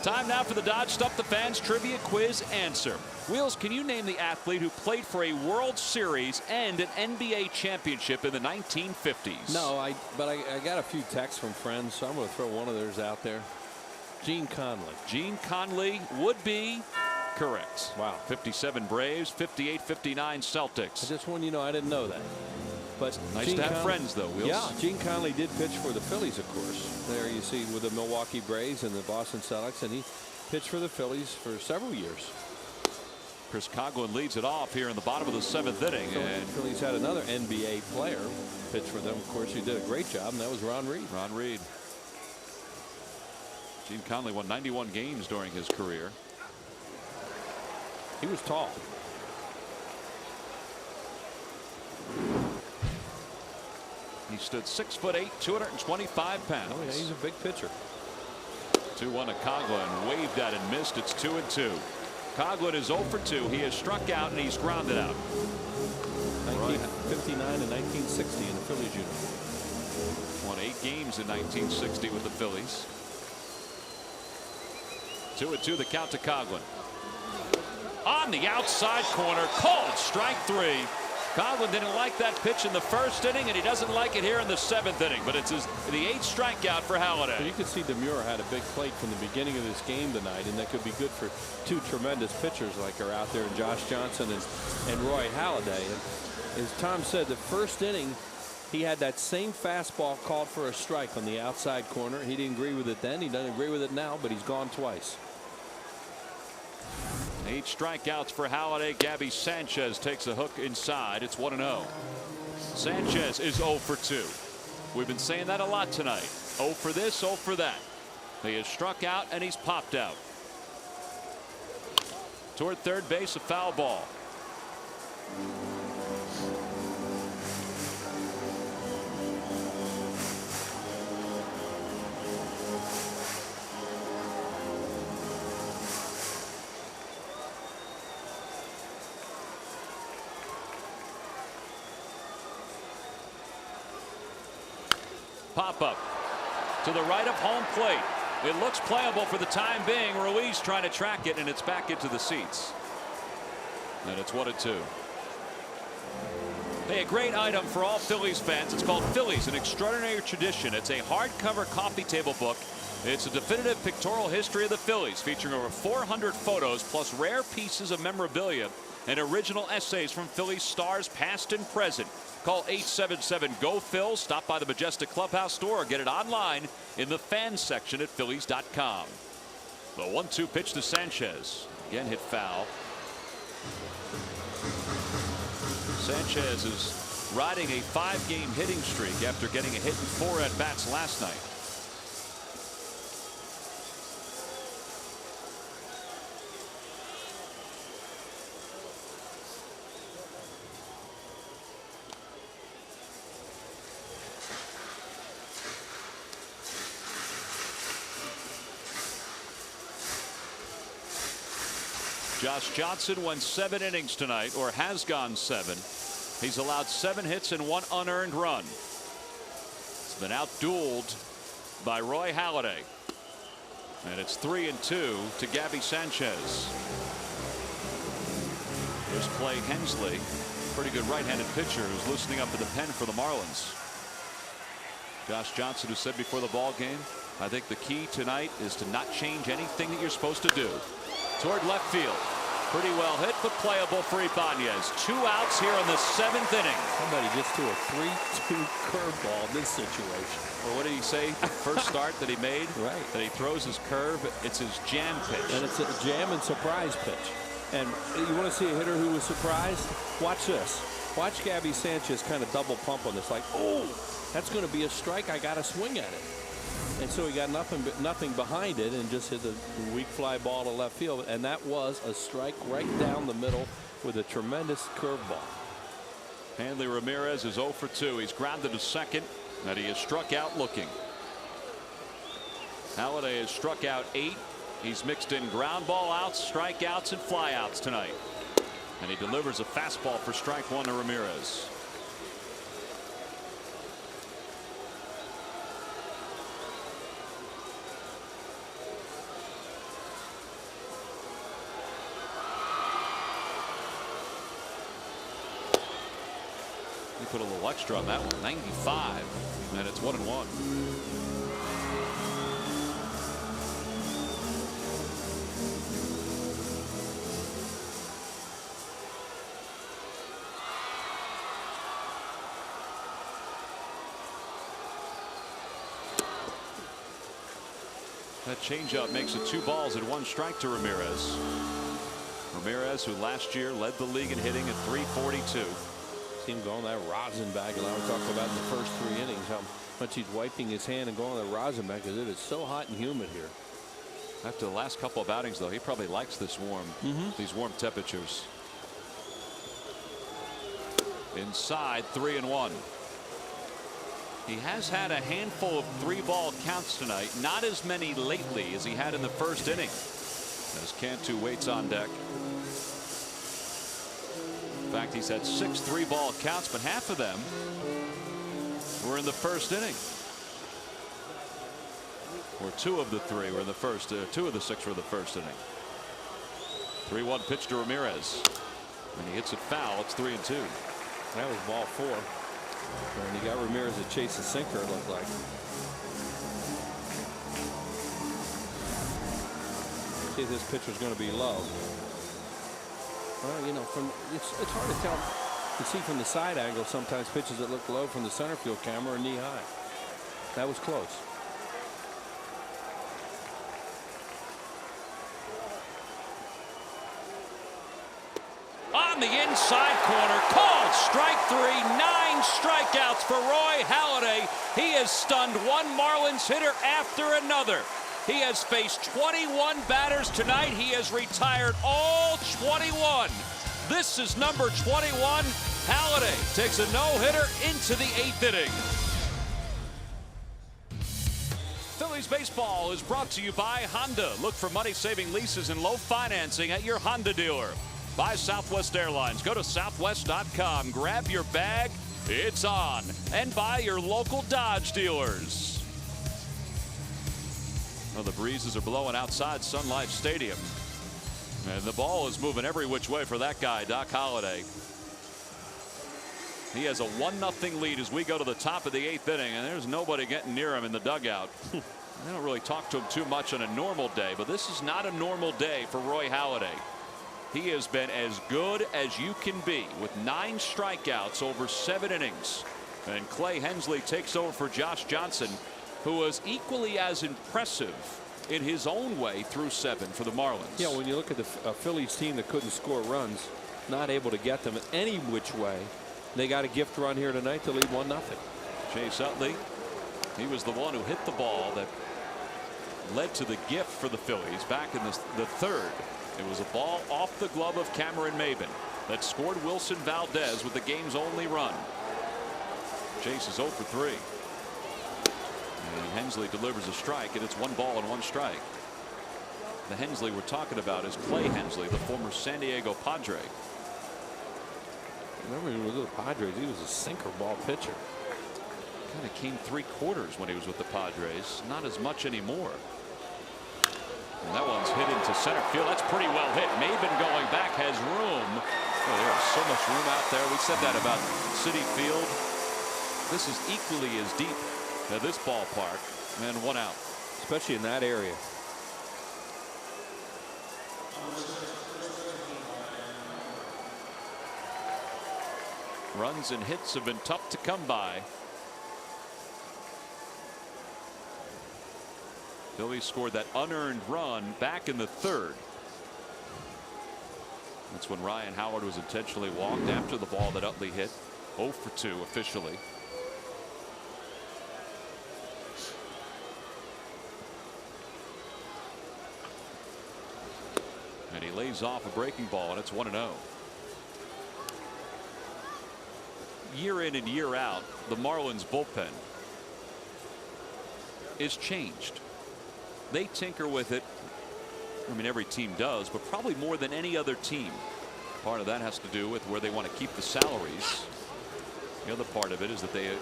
Time now for the Dodge Stump the Fans Trivia Quiz Answer. Wheels, can you name the athlete who played for a World Series and an NBA championship in the 1950s?
No, but I got a few texts from friends, so I'm going to throw one of theirs out there. Gene Conley.
Gene Conley would be correct.
Wow.
57 Braves, 58-59 Celtics.
I just want you to know I didn't know that. But
nice
Gene
to have
Conley,
friends, though, Wheels.
Yeah, Gene Conley did pitch for the Phillies, of course. There you see with the Milwaukee Braves and the Boston Celtics, and he pitched for the Phillies for several years.
Chris Coughlin leads it off here in the bottom of the 7th inning. And
Phillies had another NBA player pitch for them, of course, who did a great job, and that was Ron Reed.
Ron Reed. Gene Conley won 91 games during his career.
He was tall.
He stood 6'8", 225 pounds.
Oh, yeah, he's a big pitcher.
2-1 to Coughlin. Waved at and missed. It's 2-2. Coughlin is 0 for 2. He has struck out and he's grounded out.
1959 and 1960 in the Phillies uniform.
8 games in 1960 with the Phillies. 2-2 the count to Coghlan. On the outside corner, called strike 3. Coghlan didn't like that pitch in the first inning, and he doesn't like it here in the 7th inning. But it's the 8th strikeout for Halladay.
You can see Demure had a big plate from the beginning of this game tonight, and that could be good for 2 tremendous pitchers like are out there in Josh Johnson and Roy Halladay. And as Tom said, the first inning, he had that same fastball called for a strike on the outside corner. He didn't agree with it then. He doesn't agree with it now, but he's gone twice.
8 strikeouts for Halladay. Gabby Sanchez takes a hook inside. It's 1-0. Sanchez is 0 for 2. We've been saying that a lot tonight. 0 for this, 0 for that. He has struck out and he's popped out. Toward third base, a foul ball. Pop up to the right of home plate. It looks playable for the time being. Ruiz trying to track it, and it's back into the seats. And it's 1-2. Hey, a great item for all Phillies fans. It's called Phillies, an Extraordinary Tradition. It's a hardcover coffee table book. It's a definitive pictorial history of the Phillies, featuring over 400 photos plus rare pieces of memorabilia and original essays from Phillies stars past and present. Call 877-GO-PHIL. Stop by the Majestic Clubhouse store or get it online in the fans section at Phillies.com. The 1-2 pitch to Sanchez. Again hit foul. Sanchez is riding a 5-game hitting streak after getting a hit in 4 at-bats last night. Josh Johnson went 7 innings tonight, or has gone 7. He's allowed 7 hits and 1 unearned run. He's been outdueled by Roy Halladay. And it's 3-2 to Gabby Sanchez. There's Clay Hensley, pretty good right-handed pitcher who's loosening up in the pen for the Marlins. Josh Johnson, who said before the ball game, I think the key tonight is to not change anything that you're supposed to do. Toward left field. Pretty well hit, but playable for Ibanez. 2 outs here in the 7th inning.
Somebody just threw a 3-2 curveball in this situation.
Well, what did he say? The first start that he made?
Right.
That he throws his curve. It's his jam pitch.
And it's a jam and surprise pitch. And you want to see a hitter who was surprised? Watch this. Watch Gabby Sanchez kind of double pump on this. Like, oh, that's going to be a strike. I got to swing at it. And so he got nothing behind it and just hit the weak fly ball to left field. And that was a strike right down the middle with a tremendous curveball.
Hanley Ramirez is 0 for 2. He's grounded to second, and he is struck out looking. Halladay has struck out 8. He's mixed in ground ball outs, strikeouts, and flyouts tonight. And he delivers a fastball for strike 1 to Ramirez. He put a little extra on that one. 95, and it's 1-1. That changeup makes it 2 balls and 1 strike to Ramirez. Ramirez, who last year led the league in hitting at .342.
See him going that rosin bag. And I was talking about in the first 3 innings how much he's wiping his hand and going that rosin bag because it is so hot and humid here.
After the last couple of outings, though, he probably likes this these warm temperatures. Inside, 3-1. He has had a handful of 3-ball counts tonight. Not as many lately as he had in the first inning. As Cantu waits on deck. In fact, he's had 6 3-ball counts, but half of them were in the first inning. Or 2 of the 3 were in the first. 2 of the 6 were in the first inning. 3-1 pitch to Ramirez. And he hits it foul. It's 3-2.
That was ball 4. And you got Ramirez to chase the sinker, it looked like. See if this pitcher's going to be low. Well, you know, it's hard to tell. You see from the side angle sometimes pitches that look low from the center field camera are knee high. That was close.
On the inside corner, called strike 3, 9 strikeouts for Roy Halladay. He has stunned one Marlins hitter after another. He has faced 21 batters tonight. He has retired all 21. This is number 21. Halladay takes a no-hitter into the 8th inning. Phillies baseball is brought to you by Honda. Look for money-saving leases and low financing at your Honda dealer. By Southwest Airlines. Go to southwest.com. Grab your bag. It's on. And by your local Dodge dealers. Well, the breezes are blowing outside Sun Life Stadium. And the ball is moving every which way for that guy, Doc Halladay. He has a 1-0 lead as we go to the top of the 8th inning, and there's nobody getting near him in the dugout. I don't really talk to him too much on a normal day, but this is not a normal day for Roy Halladay. He has been as good as you can be with 9 strikeouts over 7 innings. And Clay Hensley takes over for Josh Johnson, who was equally as impressive in his own way through 7 for the Marlins.
Yeah, when you look at the Phillies team that couldn't score runs, not able to get them any which way, they got a gift run here tonight to lead 1-0.
Chase Utley, he was the one who hit the ball that led to the gift for the Phillies back in the 3rd. It was a ball off the glove of Cameron Maybin that scored Wilson Valdez with the game's only run. Chase is 0 for 3. And Hensley delivers a strike, and it's 1 ball and 1 strike. The Hensley we're talking about is Clay Hensley, the former San Diego Padre.
Remember, when he was with the Padres, he was a sinker ball pitcher.
Kind of came 3/4 when he was with the Padres. Not as much anymore. And that one's hit into center field. That's pretty well hit. Maybin going back has room. Oh, there's so much room out there. We said that about Citi Field. This is equally as deep at this ballpark. And 1 out.
Especially in that area.
Runs and hits have been tough to come by. Phillies scored that unearned run back in the 3rd. That's when Ryan Howard was intentionally walked after the ball that Utley hit. 0 for 2 officially. And he lays off a breaking ball, and it's 1-0. Year in and year out, the Marlins bullpen is changed. They tinker with it. I mean, every team does, but probably more than any other team. Part of that has to do with where they want to keep the salaries. The other part of it is that they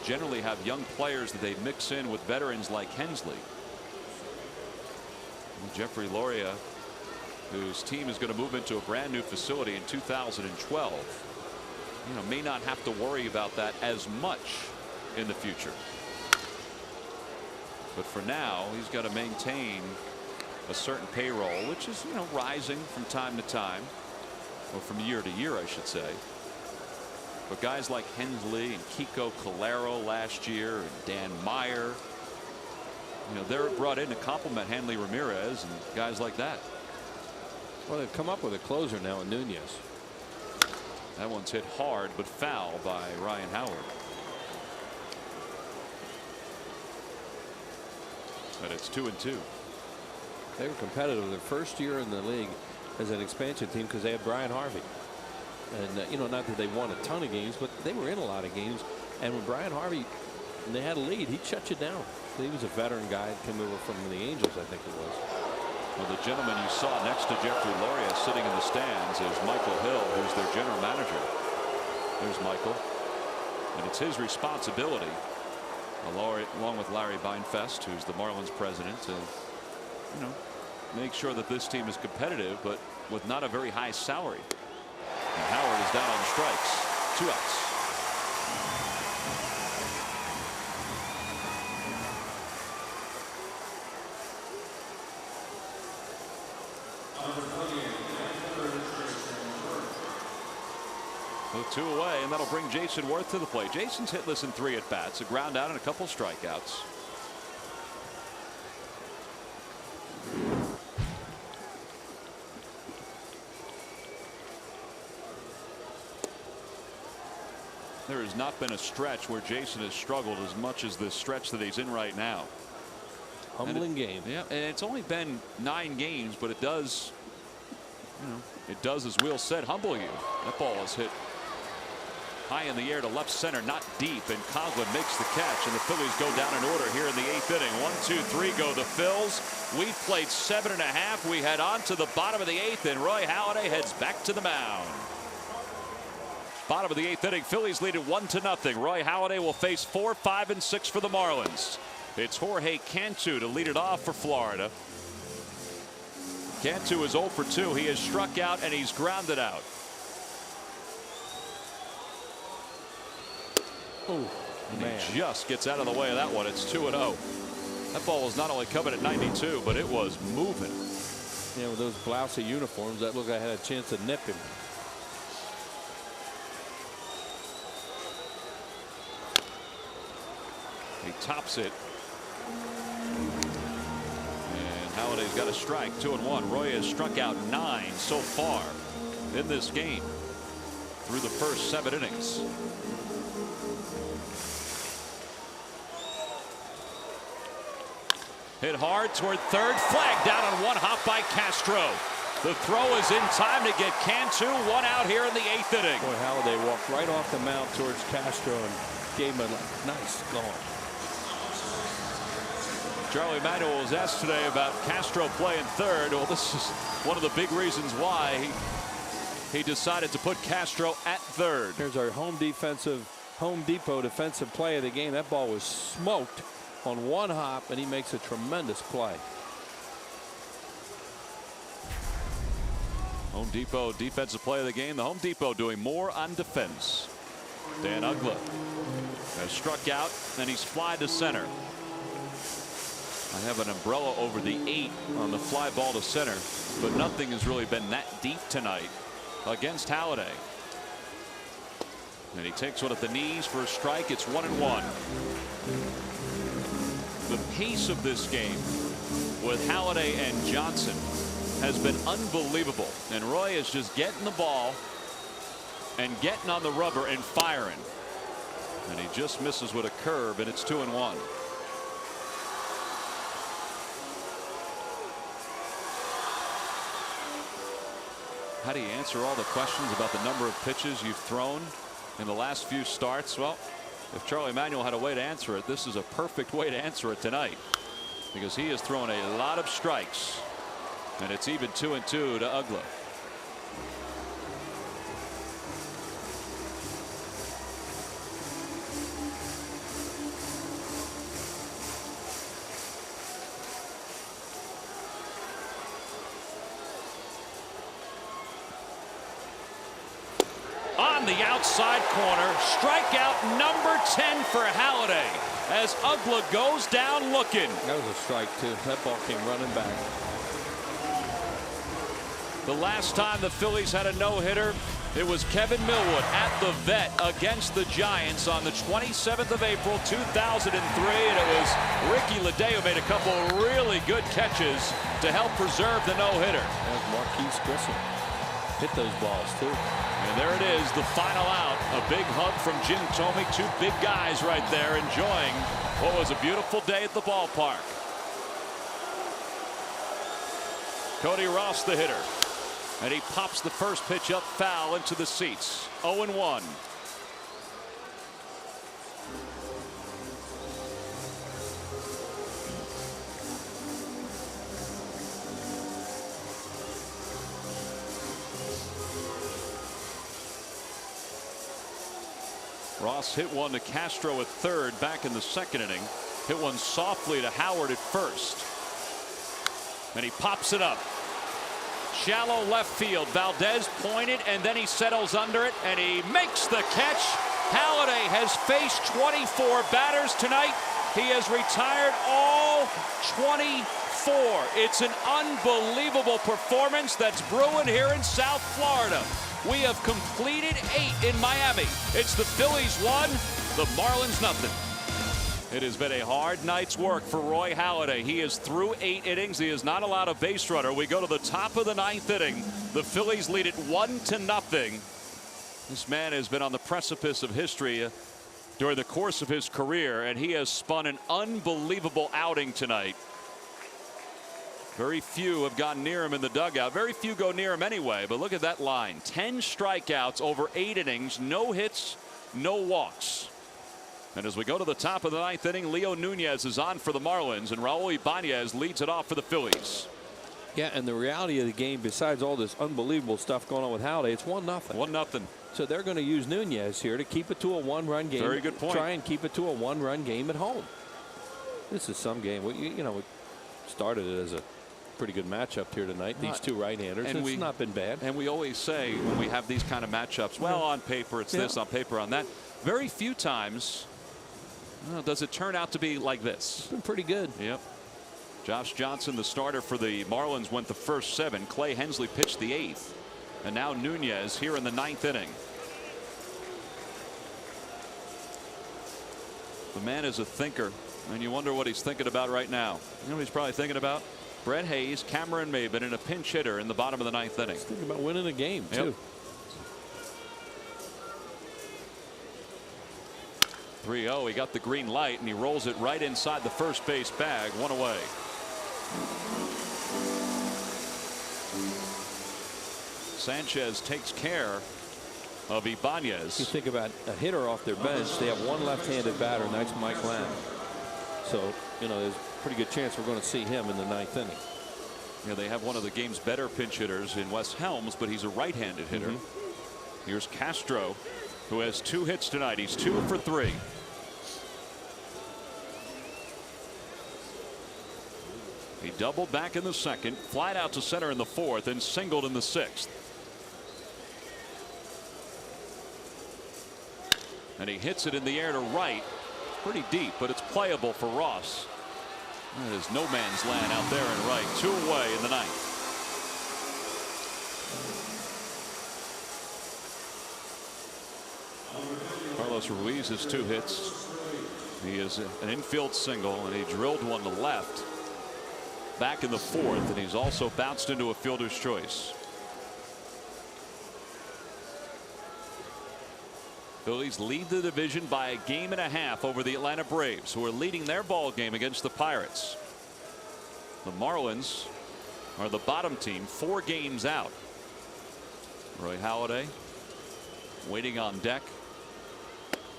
generally have young players that they mix in with veterans like Hensley. And Jeffrey Loria, whose team is going to move into a brand new facility in 2012. You know, may not have to worry about that as much in the future. But for now, he's got to maintain a certain payroll, which is, you know, rising from time to time, or from year to year, I should say. But guys like Hensley and Kiko Calero last year, and Dan Meyer, you know, they're brought in to complement Hanley Ramirez and guys like that.
Well, they've come up with a closer now in Nunez.
That one's hit hard but foul by Ryan Howard. But it's 2-2.
They were competitive their first year in the league as an expansion team because they had Brian Harvey. And, you know, not that they won a ton of games, but they were in a lot of games. And when Brian Harvey, and they had a lead, he'd shut you down. He was a veteran guy that came over from the Angels, I think it was.
Well, the gentleman you saw next to Jeffrey Loria sitting in the stands is Michael Hill, who's their general manager. There's Michael. And it's his responsibility along with Larry Beinfest, who's the Marlins president, to make sure that this team is competitive, but with not a very high salary. And Howard is down on strikes. 2 outs. So 2 away, and that'll bring Jason Worth to the plate. Jason's hitless in 3 at-bats, a ground out and a couple strikeouts. There has not been a stretch where Jason has struggled as much as this stretch that he's in right now.
Humbling game.
Yeah, and it's only been 9 games, but it does, as Will said, humble you. That ball is hit high in the air to left center, not deep, and Conklin makes the catch, and the Phillies go down in order here in the 8th inning. 1, 2, 3 go the Phils. We played 7.5. We head on to the bottom of the 8th, and Roy Halladay heads back to the mound. Bottom of the 8th inning, Phillies lead it 1-0. Roy Halladay will face 4, 5, and 6 for the Marlins. It's Jorge Cantu to lead it off for Florida. Cantu is 0 for 2. He has struck out and he's grounded out.
Oh, man.
He just gets out of the way of that one. It's 2-0. That ball was not only coming at 92, but it was moving.
Yeah, with those blousy uniforms, that looked like I had a chance to nip him.
He tops it. And Halladay's got a strike. 2-1. Roy has struck out 9 so far in this game through the first 7 innings. Hit hard toward third. Flag down on 1 hop by Castro. The throw is in time to get Cantu. 1 out here in the 8th inning.
Boy, Halladay walked right off the mound towards Castro and gave him a nice going.
Charlie Manuel was asked today about Castro playing third. Well, this is one of the big reasons why he decided to put Castro at third.
Here's our Home Depot defensive play of the game. That ball was smoked on 1 hop, and he makes a tremendous play.
Home Depot defensive play of the game. The Home Depot doing more on defense. Dan Uggla has struck out, and he's fly to center. I have an umbrella over the 8 on the fly ball to center, but nothing has really been that deep tonight against Halladay. And he takes one at the knees for a strike. It's 1-1. The pace of this game with Halladay and Johnson has been unbelievable. And Roy is just getting the ball and getting on the rubber and firing. And he just misses with a curve, and it's 2-1. How do you answer all the questions about the number of pitches you've thrown in the last few starts? Well, if Charlie Manuel had a way to answer it, this is a perfect way to answer it tonight, because he has thrown a lot of strikes, and it's even 2-2 to Uggla. On the outside corner, strikeout number 10 for Halladay as Uggla goes down looking.
That was a strike, too. That ball came running back.
The last time the Phillies had a no-hitter, it was Kevin Millwood at the Vet against the Giants on the 27th of April, 2003, and it was Ricky Ledee who made a couple of really good catches to help preserve the no-hitter.
That was Marquise Grissom. Hit those balls, too.
And there it is, the final out. A big hug from Jim Thome. 2 big guys right there enjoying what was a beautiful day at the ballpark. Cody Ross, the hitter. And he pops the first pitch up foul into the seats. 0-1. Ross hit one to Castro at third back in the second inning. Hit one softly to Howard at first. And he pops it up. Shallow left field. Valdez pointed, and then he settles under it, and he makes the catch. Halladay has faced 24 batters tonight. He has retired all 24. It's an unbelievable performance that's brewing here in South Florida. We have completed 8 in Miami. It's the Phillies 1, the Marlins nothing. It has been a hard night's work for Roy Halladay. He is through 8 innings. He has not allowed a base runner. We go to the top of the 9th inning. The Phillies lead it 1-0. This man has been on the precipice of history during the course of his career, and he has spun an unbelievable outing tonight. Very few have gone near him in the dugout. Very few go near him anyway, but look at that line. 10 strikeouts over 8 innings, no hits, no walks. And as we go to the top of the 9th inning, Leo Nunez is on for the Marlins, and Raul Ibanez leads it off for the Phillies.
Yeah, and the reality of the game, besides all this unbelievable stuff going on with Halladay, it's 1-0.
1-0.
So they're going to use Nunez here to keep it to a 1-run game.
Very good point.
Try and keep it to a 1-run game at home. This is some game. We started it as a pretty good matchup here tonight. These two right-handers. And it's not been bad.
And we always say when we have these kind of matchups, well, on paper it's this, on paper on that. Very few times does it turn out to be like this.
It's been pretty good.
Yep. Josh Johnson, the starter for the Marlins, went the first 7. Clay Hensley pitched the 8th. And now Nunez here in the 9th inning. The man is a thinker, and you wonder what he's thinking about right now. You know what he's probably thinking about? Brett Hayes, Cameron Maybin, and a pinch hitter in the bottom of the 9th inning.
He's thinking about winning a game, too.
Yep. 3-0. He got the green light, and he rolls it right inside the first base bag. 1 away. Sanchez takes care of Ibanez.
You think about a hitter off their bench. They have one left-handed batter, and that's Mike Lamb. So, there's a pretty good chance we're going to see him in the 9th inning.
Yeah, they have one of the game's better pinch hitters in Wes Helms, but he's a right-handed hitter. Here's Castro, who has 2 hits tonight. He's 2 for 3. He doubled back in the 2nd, flied out to center in the 4th, and singled in the 6th. And he hits it in the air to right. Pretty deep, but it's playable for Ross. That is no man's land out there in right. 2 away in the 9th. Carlos Ruiz has 2 hits. He is an infield single, and he drilled one to left back in the 4th, and he's also bounced into a fielder's choice. Phillies lead the division by a game and a half over the Atlanta Braves, who are leading their ball game against the Pirates. The Marlins are the bottom team, 4 games out. Roy Halladay waiting on deck,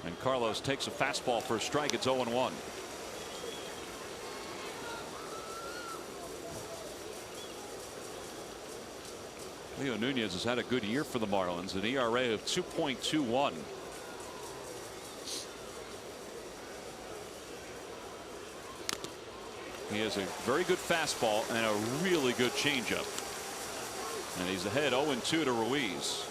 and Carlos takes a fastball for a strike. It's 0-1. Leo Nunez has had a good year for the Marlins, an ERA of 2.21. He has a very good fastball and a really good changeup. And he's ahead 0-2 to Ruiz.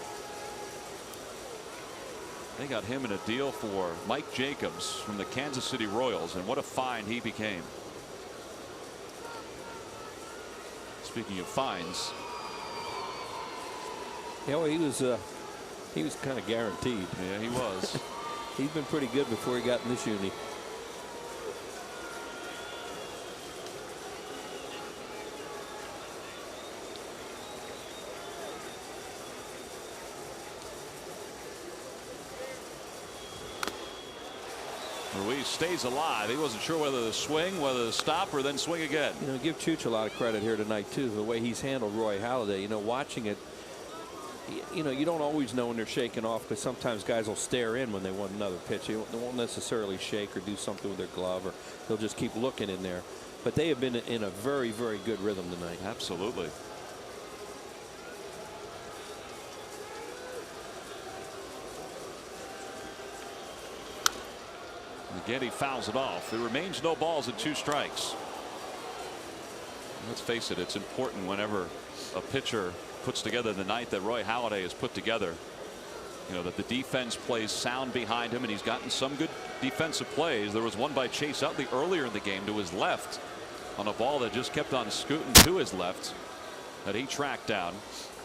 They got him in a deal for Mike Jacobs from the Kansas City Royals, and what a find he became. Speaking of fines.
Yeah, well, he was kind of guaranteed.
Yeah, he was.
He's been pretty good before he got in this uni.
Ruiz stays alive. He wasn't sure whether to swing, whether to stop, or then swing again.
Give Chooch a lot of credit here tonight, too, the way he's handled Roy Halladay. Watching it, you don't always know when they're shaking off, because sometimes guys will stare in when they want another pitch. They won't necessarily shake or do something with their glove, or they'll just keep looking in there. But they have been in a very, very good rhythm tonight.
Absolutely. Again, he fouls it off. There remains no balls and 2 strikes. Let's face it, it's important whenever a pitcher puts together the night that Roy Halladay has put together, you know, that the defense plays sound behind him, and he's gotten some good defensive plays. There was one by Chase Utley earlier in the game to his left on a ball that just kept on scooting to his left that he tracked down.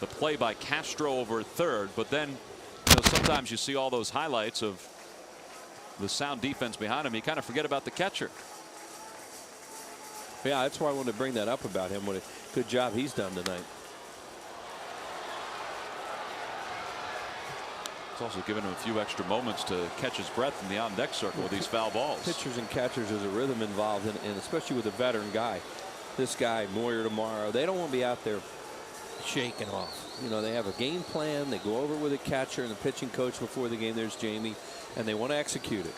The play by Castro over third, but then, you know, sometimes you see all those highlights of the sound defense behind him. You kind of forget about the catcher.
Yeah, that's why I wanted to bring that up about him. What a good job he's done tonight.
It's also given him a few extra moments to catch his breath in the on-deck circle with these foul balls.
Pitchers and catchers, there's a rhythm involved, and especially with a veteran guy. This guy, Moyer tomorrow, they don't want to be out there shaking off. You know, they have a game plan. They go over with a catcher and the pitching coach before the game. There's Jamie, and they want to execute it.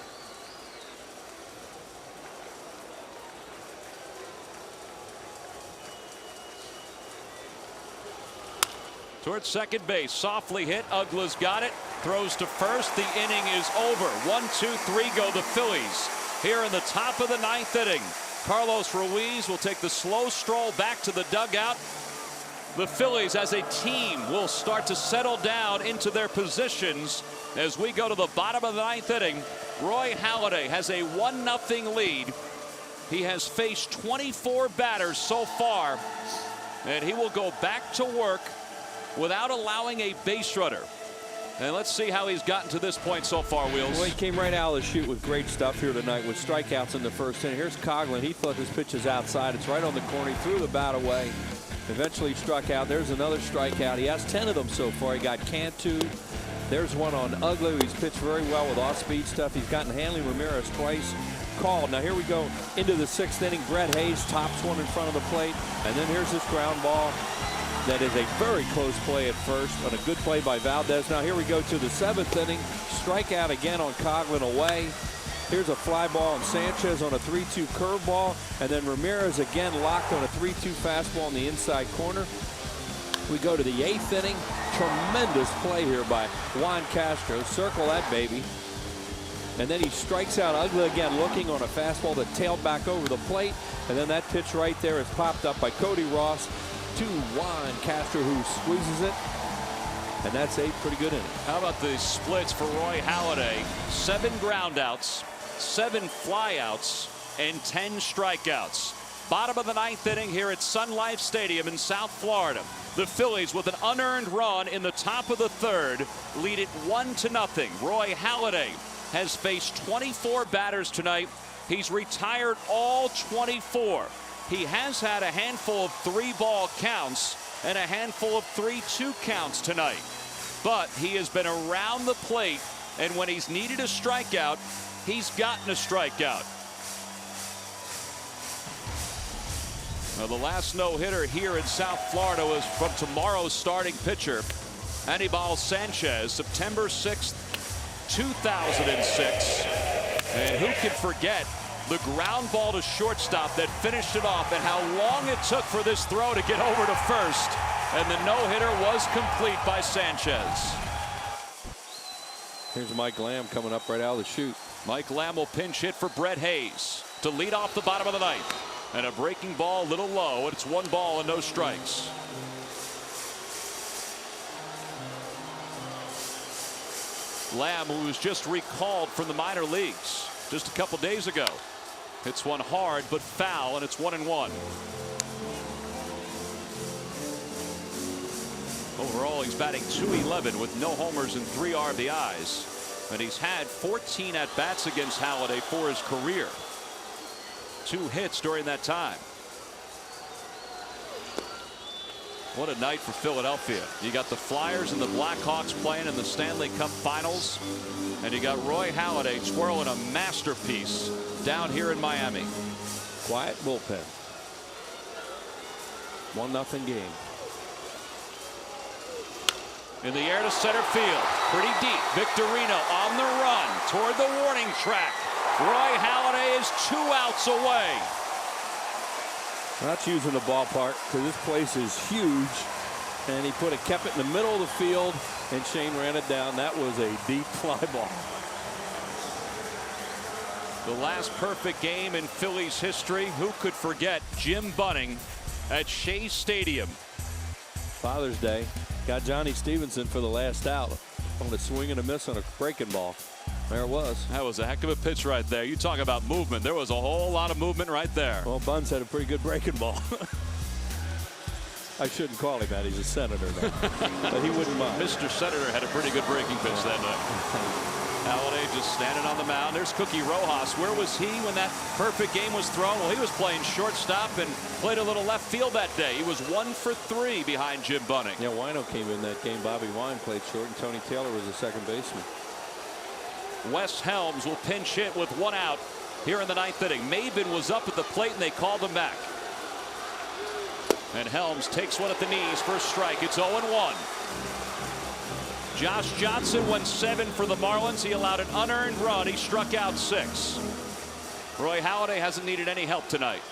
Towards second base, softly hit. Uggla's got it. Throws to first. The inning is over. 1, 2, 3 go the Phillies. Here in the top of the 9th inning, Carlos Ruiz will take the slow stroll back to the dugout. The Phillies as a team will start to settle down into their positions as we go to the bottom of the 9th inning. Roy Halladay has a 1-0 lead. He has faced 24 batters so far, and he will go back to work without allowing a base runner. And let's see how he's gotten to this point so far, Wheels.
Well, he came right out of the chute with great stuff here tonight with strikeouts in the first inning. Here's Coughlin. He thought this pitch is outside. It's right on the corner. He threw the bat away. Eventually struck out. There's another strikeout. He has 10 of them so far. He got Cantu. There's one on Uggla. He's pitched very well with off-speed stuff. He's gotten Hanley Ramirez twice called. Now here we go into the 6th inning. Brett Hayes tops one in front of the plate. And then here's this ground ball. That is a very close play at first, and a good play by Valdez. Now here we go to the 7th inning. Strikeout again on Coughlin away. Here's a fly ball on Sanchez on a 3-2 curveball, and then Ramirez again locked on a 3-2 fastball in the inside corner. We go to the 8th inning. Tremendous play here by Juan Castro. Circle that baby. And then he strikes out Uggla again, looking on a fastball that tailed back over the plate. And then that pitch right there is popped up by Cody Ross to Juan Castro, who squeezes it, and that's a pretty good inning.
How about the splits for Roy Halladay? 7 groundouts, 7 flyouts, and 10 strikeouts. Bottom of the 9th inning here at Sun Life Stadium in South Florida. The Phillies with an unearned run in the top of the 3rd lead it 1-0. Roy Halladay has faced 24 batters tonight. He's retired all 24. He has had a handful of 3-ball counts and a handful of 3-2 counts tonight. But he has been around the plate, and when he's needed a strikeout, he's gotten a strikeout. Now, the last no-hitter here in South Florida was from tomorrow's starting pitcher, Anibal Sanchez, September 6th, 2006. And who can forget the ground ball to shortstop that finished it off, and how long it took for this throw to get over to first. And the no-hitter was complete by Sanchez.
Here's Mike Lamb coming up right out of the chute.
Mike Lamb will pinch hit for Brett Hayes to lead off the bottom of the 9th. And a breaking ball a little low, and it's 1 ball and no strikes. Lamb, who was just recalled from the minor leagues just a couple days ago. Hits one hard but foul, and it's 1-1. Overall, he's batting .211 with no homers and 3 RBIs. And he's had 14 at-bats against Halladay for his career. 2 hits during that time. What a night for Philadelphia. You got the Flyers and the Blackhawks playing in the Stanley Cup Finals. And you got Roy Halladay twirling a masterpiece down here in Miami.
Quiet bullpen. 1-0 game.
In the air to center field. Pretty deep. Victorino on the run toward the warning track. Roy Halladay is 2 outs away.
Not using the ballpark because this place is huge. And he kept it in the middle of the field, and Shane ran it down. That was a deep fly ball.
The last perfect game in Phillies history. Who could forget Jim Bunning at Shea Stadium?
Father's Day. Got Johnny Stevenson for the last out on a swing and a miss on a breaking ball. There it was.
That was a heck of a pitch right there. You talk about movement. There was a whole lot of movement right there.
Well, Buns had a pretty good breaking ball. I shouldn't call him that. He's a senator now. But he wouldn't mind.
Mr. Senator had a pretty good breaking pitch that night. Halladay just standing on the mound. There's Cookie Rojas. Where was he when that perfect game was thrown? Well, he was playing shortstop and played a little left field that day. He was 1 for 3 behind Jim Bunning.
Yeah, Wino came in that game. Bobby Wine played short, and Tony Taylor was the second baseman.
Wes Helms will pinch hit with 1 out here in the 9th inning. Maben was up at the plate and they called him back. And Helms takes one at the knees for a strike. It's 0-1. Josh Johnson went 7 for the Marlins. He allowed an unearned run. He struck out 6. Roy Halladay hasn't needed any help tonight.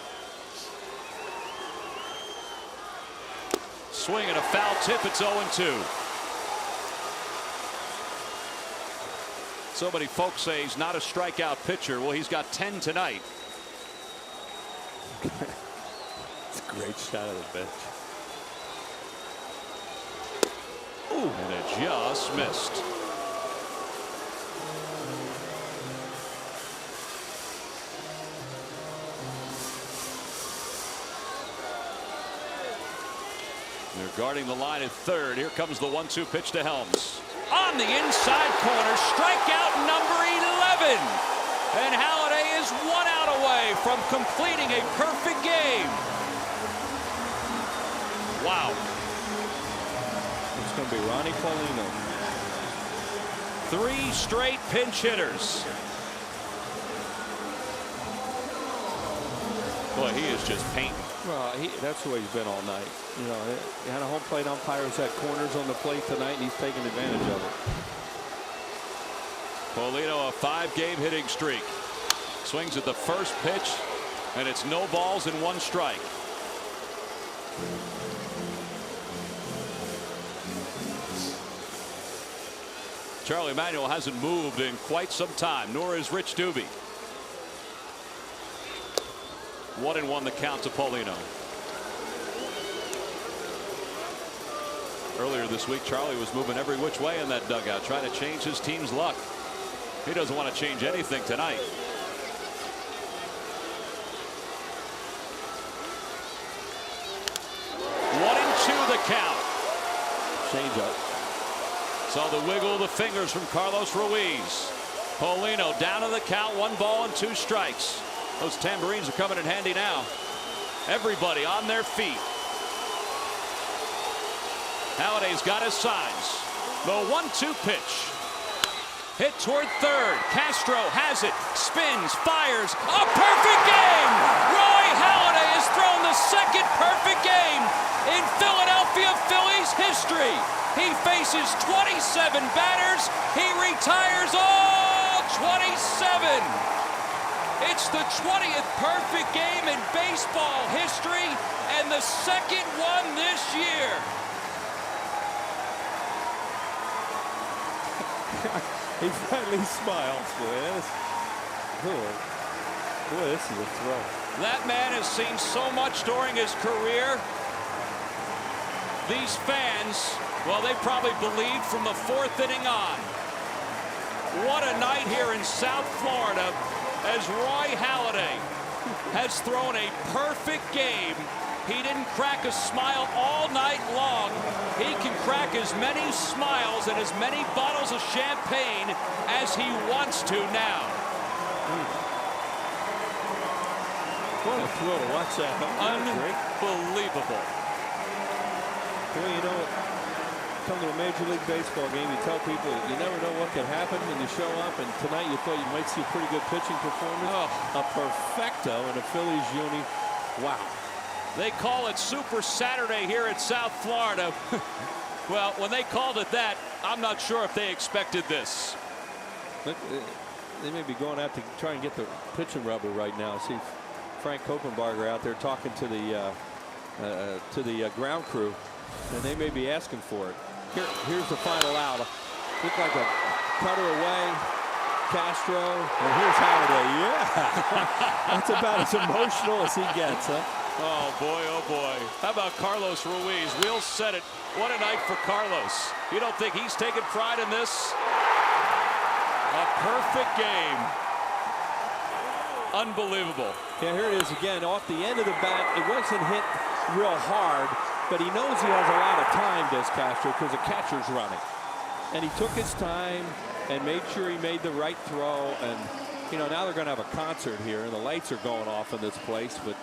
Swing and a foul tip. It's 0-2. So many folks say he's not a strikeout pitcher. Well, he's got 10 tonight.
It's a great shot of the bench.
Ooh. And it just missed. They're guarding the line at third. Here comes the 1-2 pitch to Helms. On the inside corner, strikeout number 11. And Halladay is 1 out away from completing a perfect game. Wow.
It's going to be Ronnie Paulino.
3 straight pinch hitters. Boy, he is just painting.
Well, that's the way he's been all night. You know, he had a home plate umpire who's had corners on the plate tonight, and he's taking advantage of it.
Paulino, a 5-game hitting streak. Swings at the first pitch, and it's no balls and 1 strike. Charlie Manuel hasn't moved in quite some time, nor is Rich Doobie. 1-1 the count to Paulino. Earlier this week, Charlie was moving every which way in that dugout, trying to change his team's luck. He doesn't want to change anything tonight. 1-2 the count.
Change up.
Saw the wiggle of the fingers from Carlos Ruiz. Paulino down to the count, 1 ball and 2 strikes. Those tambourines are coming in handy now. Everybody on their feet. Halladay's got his signs. The 1-2 pitch. Hit toward third. Castro has it. Spins, fires. A perfect game! Roy Halladay has thrown the 2nd perfect game in Philadelphia Phillies history. He faces 27 batters. He retires all 27. It's the 20th perfect game in baseball history and the 2nd one this year.
He finally smiles, boy. Boy, this is a throw.
That man has seen so much during his career. These fans, well, they probably believed from the 4th inning on. What a night here in South Florida as Roy Halladay has thrown a perfect game. He didn't crack a smile all night long. He can crack as many smiles and as many bottles of champagne as he wants to now.
What a throw to watch that.
Unbelievable.
Boy, you know, come to a Major League Baseball game, you tell people you never know what can happen when you show up, and tonight you thought you might see a pretty good pitching performance.
Oh.
A perfecto in a Phillies uni. Wow.
They call it Super Saturday here at South Florida. Well, when they called it that, I'm not sure if they expected this.
Look, they may be going out to try and get the pitching rubber right now. See Frank Koppenbarger out there talking to the ground crew, and they may be asking for it. Here's the final out. Looked like a cutter away. Castro, and here's Halladay. Yeah, that's about as emotional as he gets, huh?
Oh boy, oh boy. How about Carlos Ruiz? We'll set it. What a night for Carlos. You don't think he's taking pride in this? A perfect game. Unbelievable.
Yeah, here it is again. Off the end of the bat, it wasn't hit real hard, but he knows he has a lot of time, does Castro, because the catcher's running. And he took his time and made sure he made the right throw. And, you know, now they're going to have a concert here, and the lights are going off in this place. But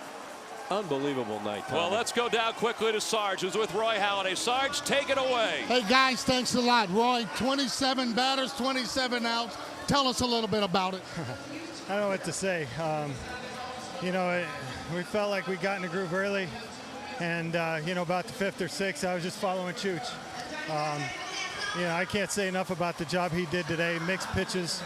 unbelievable night, Tommy.
Well, let's go down quickly to Sarge, who's with Roy Halladay. Sarge, take it away.
Hey, guys, thanks a lot. Roy, 27 batters, 27 outs. Tell us a little bit about it.
I don't know what to say. You know, we felt like we got in the groove early. And, you know, about the fifth or sixth, I was just following Chooch. You know, I can't say enough about the job he did today. Mixed pitches.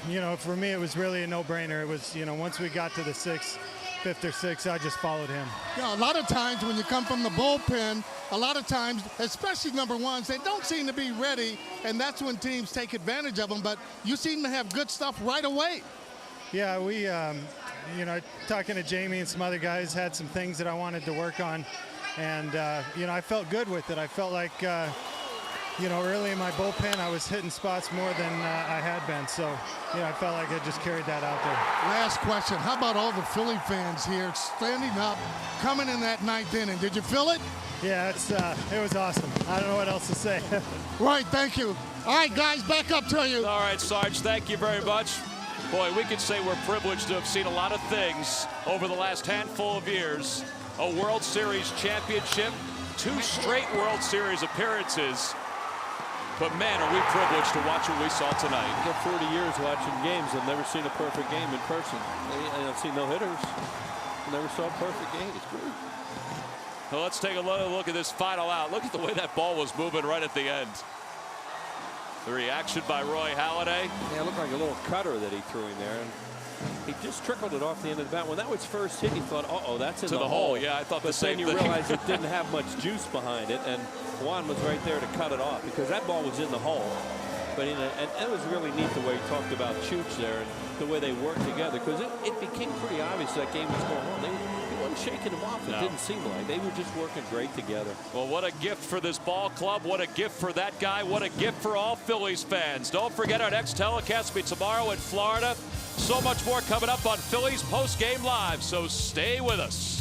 You know, for me, it was really a no-brainer. It was, you know, once we got to the fifth or sixth, I just followed him.
Yeah, a lot of times when you come from the bullpen, a lot of times, especially number ones, they don't seem to be ready, and that's when teams take advantage of them. But you seem to have good stuff right away.
Yeah, we, you know, talking to Jamie and some other guys, had some things that I wanted to work on, and you know, I felt good with it. I felt like, you know, early in my bullpen, I was hitting spots more than I had been. So, you know, I felt like I just carried that out there.
Last question. How about all the Philly fans here standing up, coming in that ninth inning? Did you feel it?
Yeah, it was awesome. I don't know what else to say.
Right, thank you. All right, guys, back up to you.
All right, Sarge, thank you very much. Boy, we could say we're privileged to have seen a lot of things over the last handful of years. A World Series championship, 2 straight World Series appearances. But man, are we privileged to watch what we saw tonight.
For 40 years watching games, I've never seen a perfect game in person. I've seen no hitters. Never saw a perfect game. It's great.
Well, let's take a look at this final out. Look at the way that ball was moving right at the end. The reaction by Roy Halladay.
Yeah, it looked like a little cutter that he threw in there. And he just trickled it off the end of the bat. When that was first hit, he thought, uh-oh, that's in
to the hole. Yeah, I thought
but
the same thing.
But then you realize it didn't have much juice behind it, and Juan was right there to cut it off because that ball was in the hole. But and it was really neat the way he talked about Chooch there and the way they worked together, because it became pretty obvious that game was going on. He wasn't shaking them off. It didn't seem like. They were just working great together.
Well, what a gift for this ball club. What a gift for that guy. What a gift for all Phillies fans. Don't forget our next telecast will be tomorrow in Florida. So much more coming up on Phillies Post Game Live, so stay with us.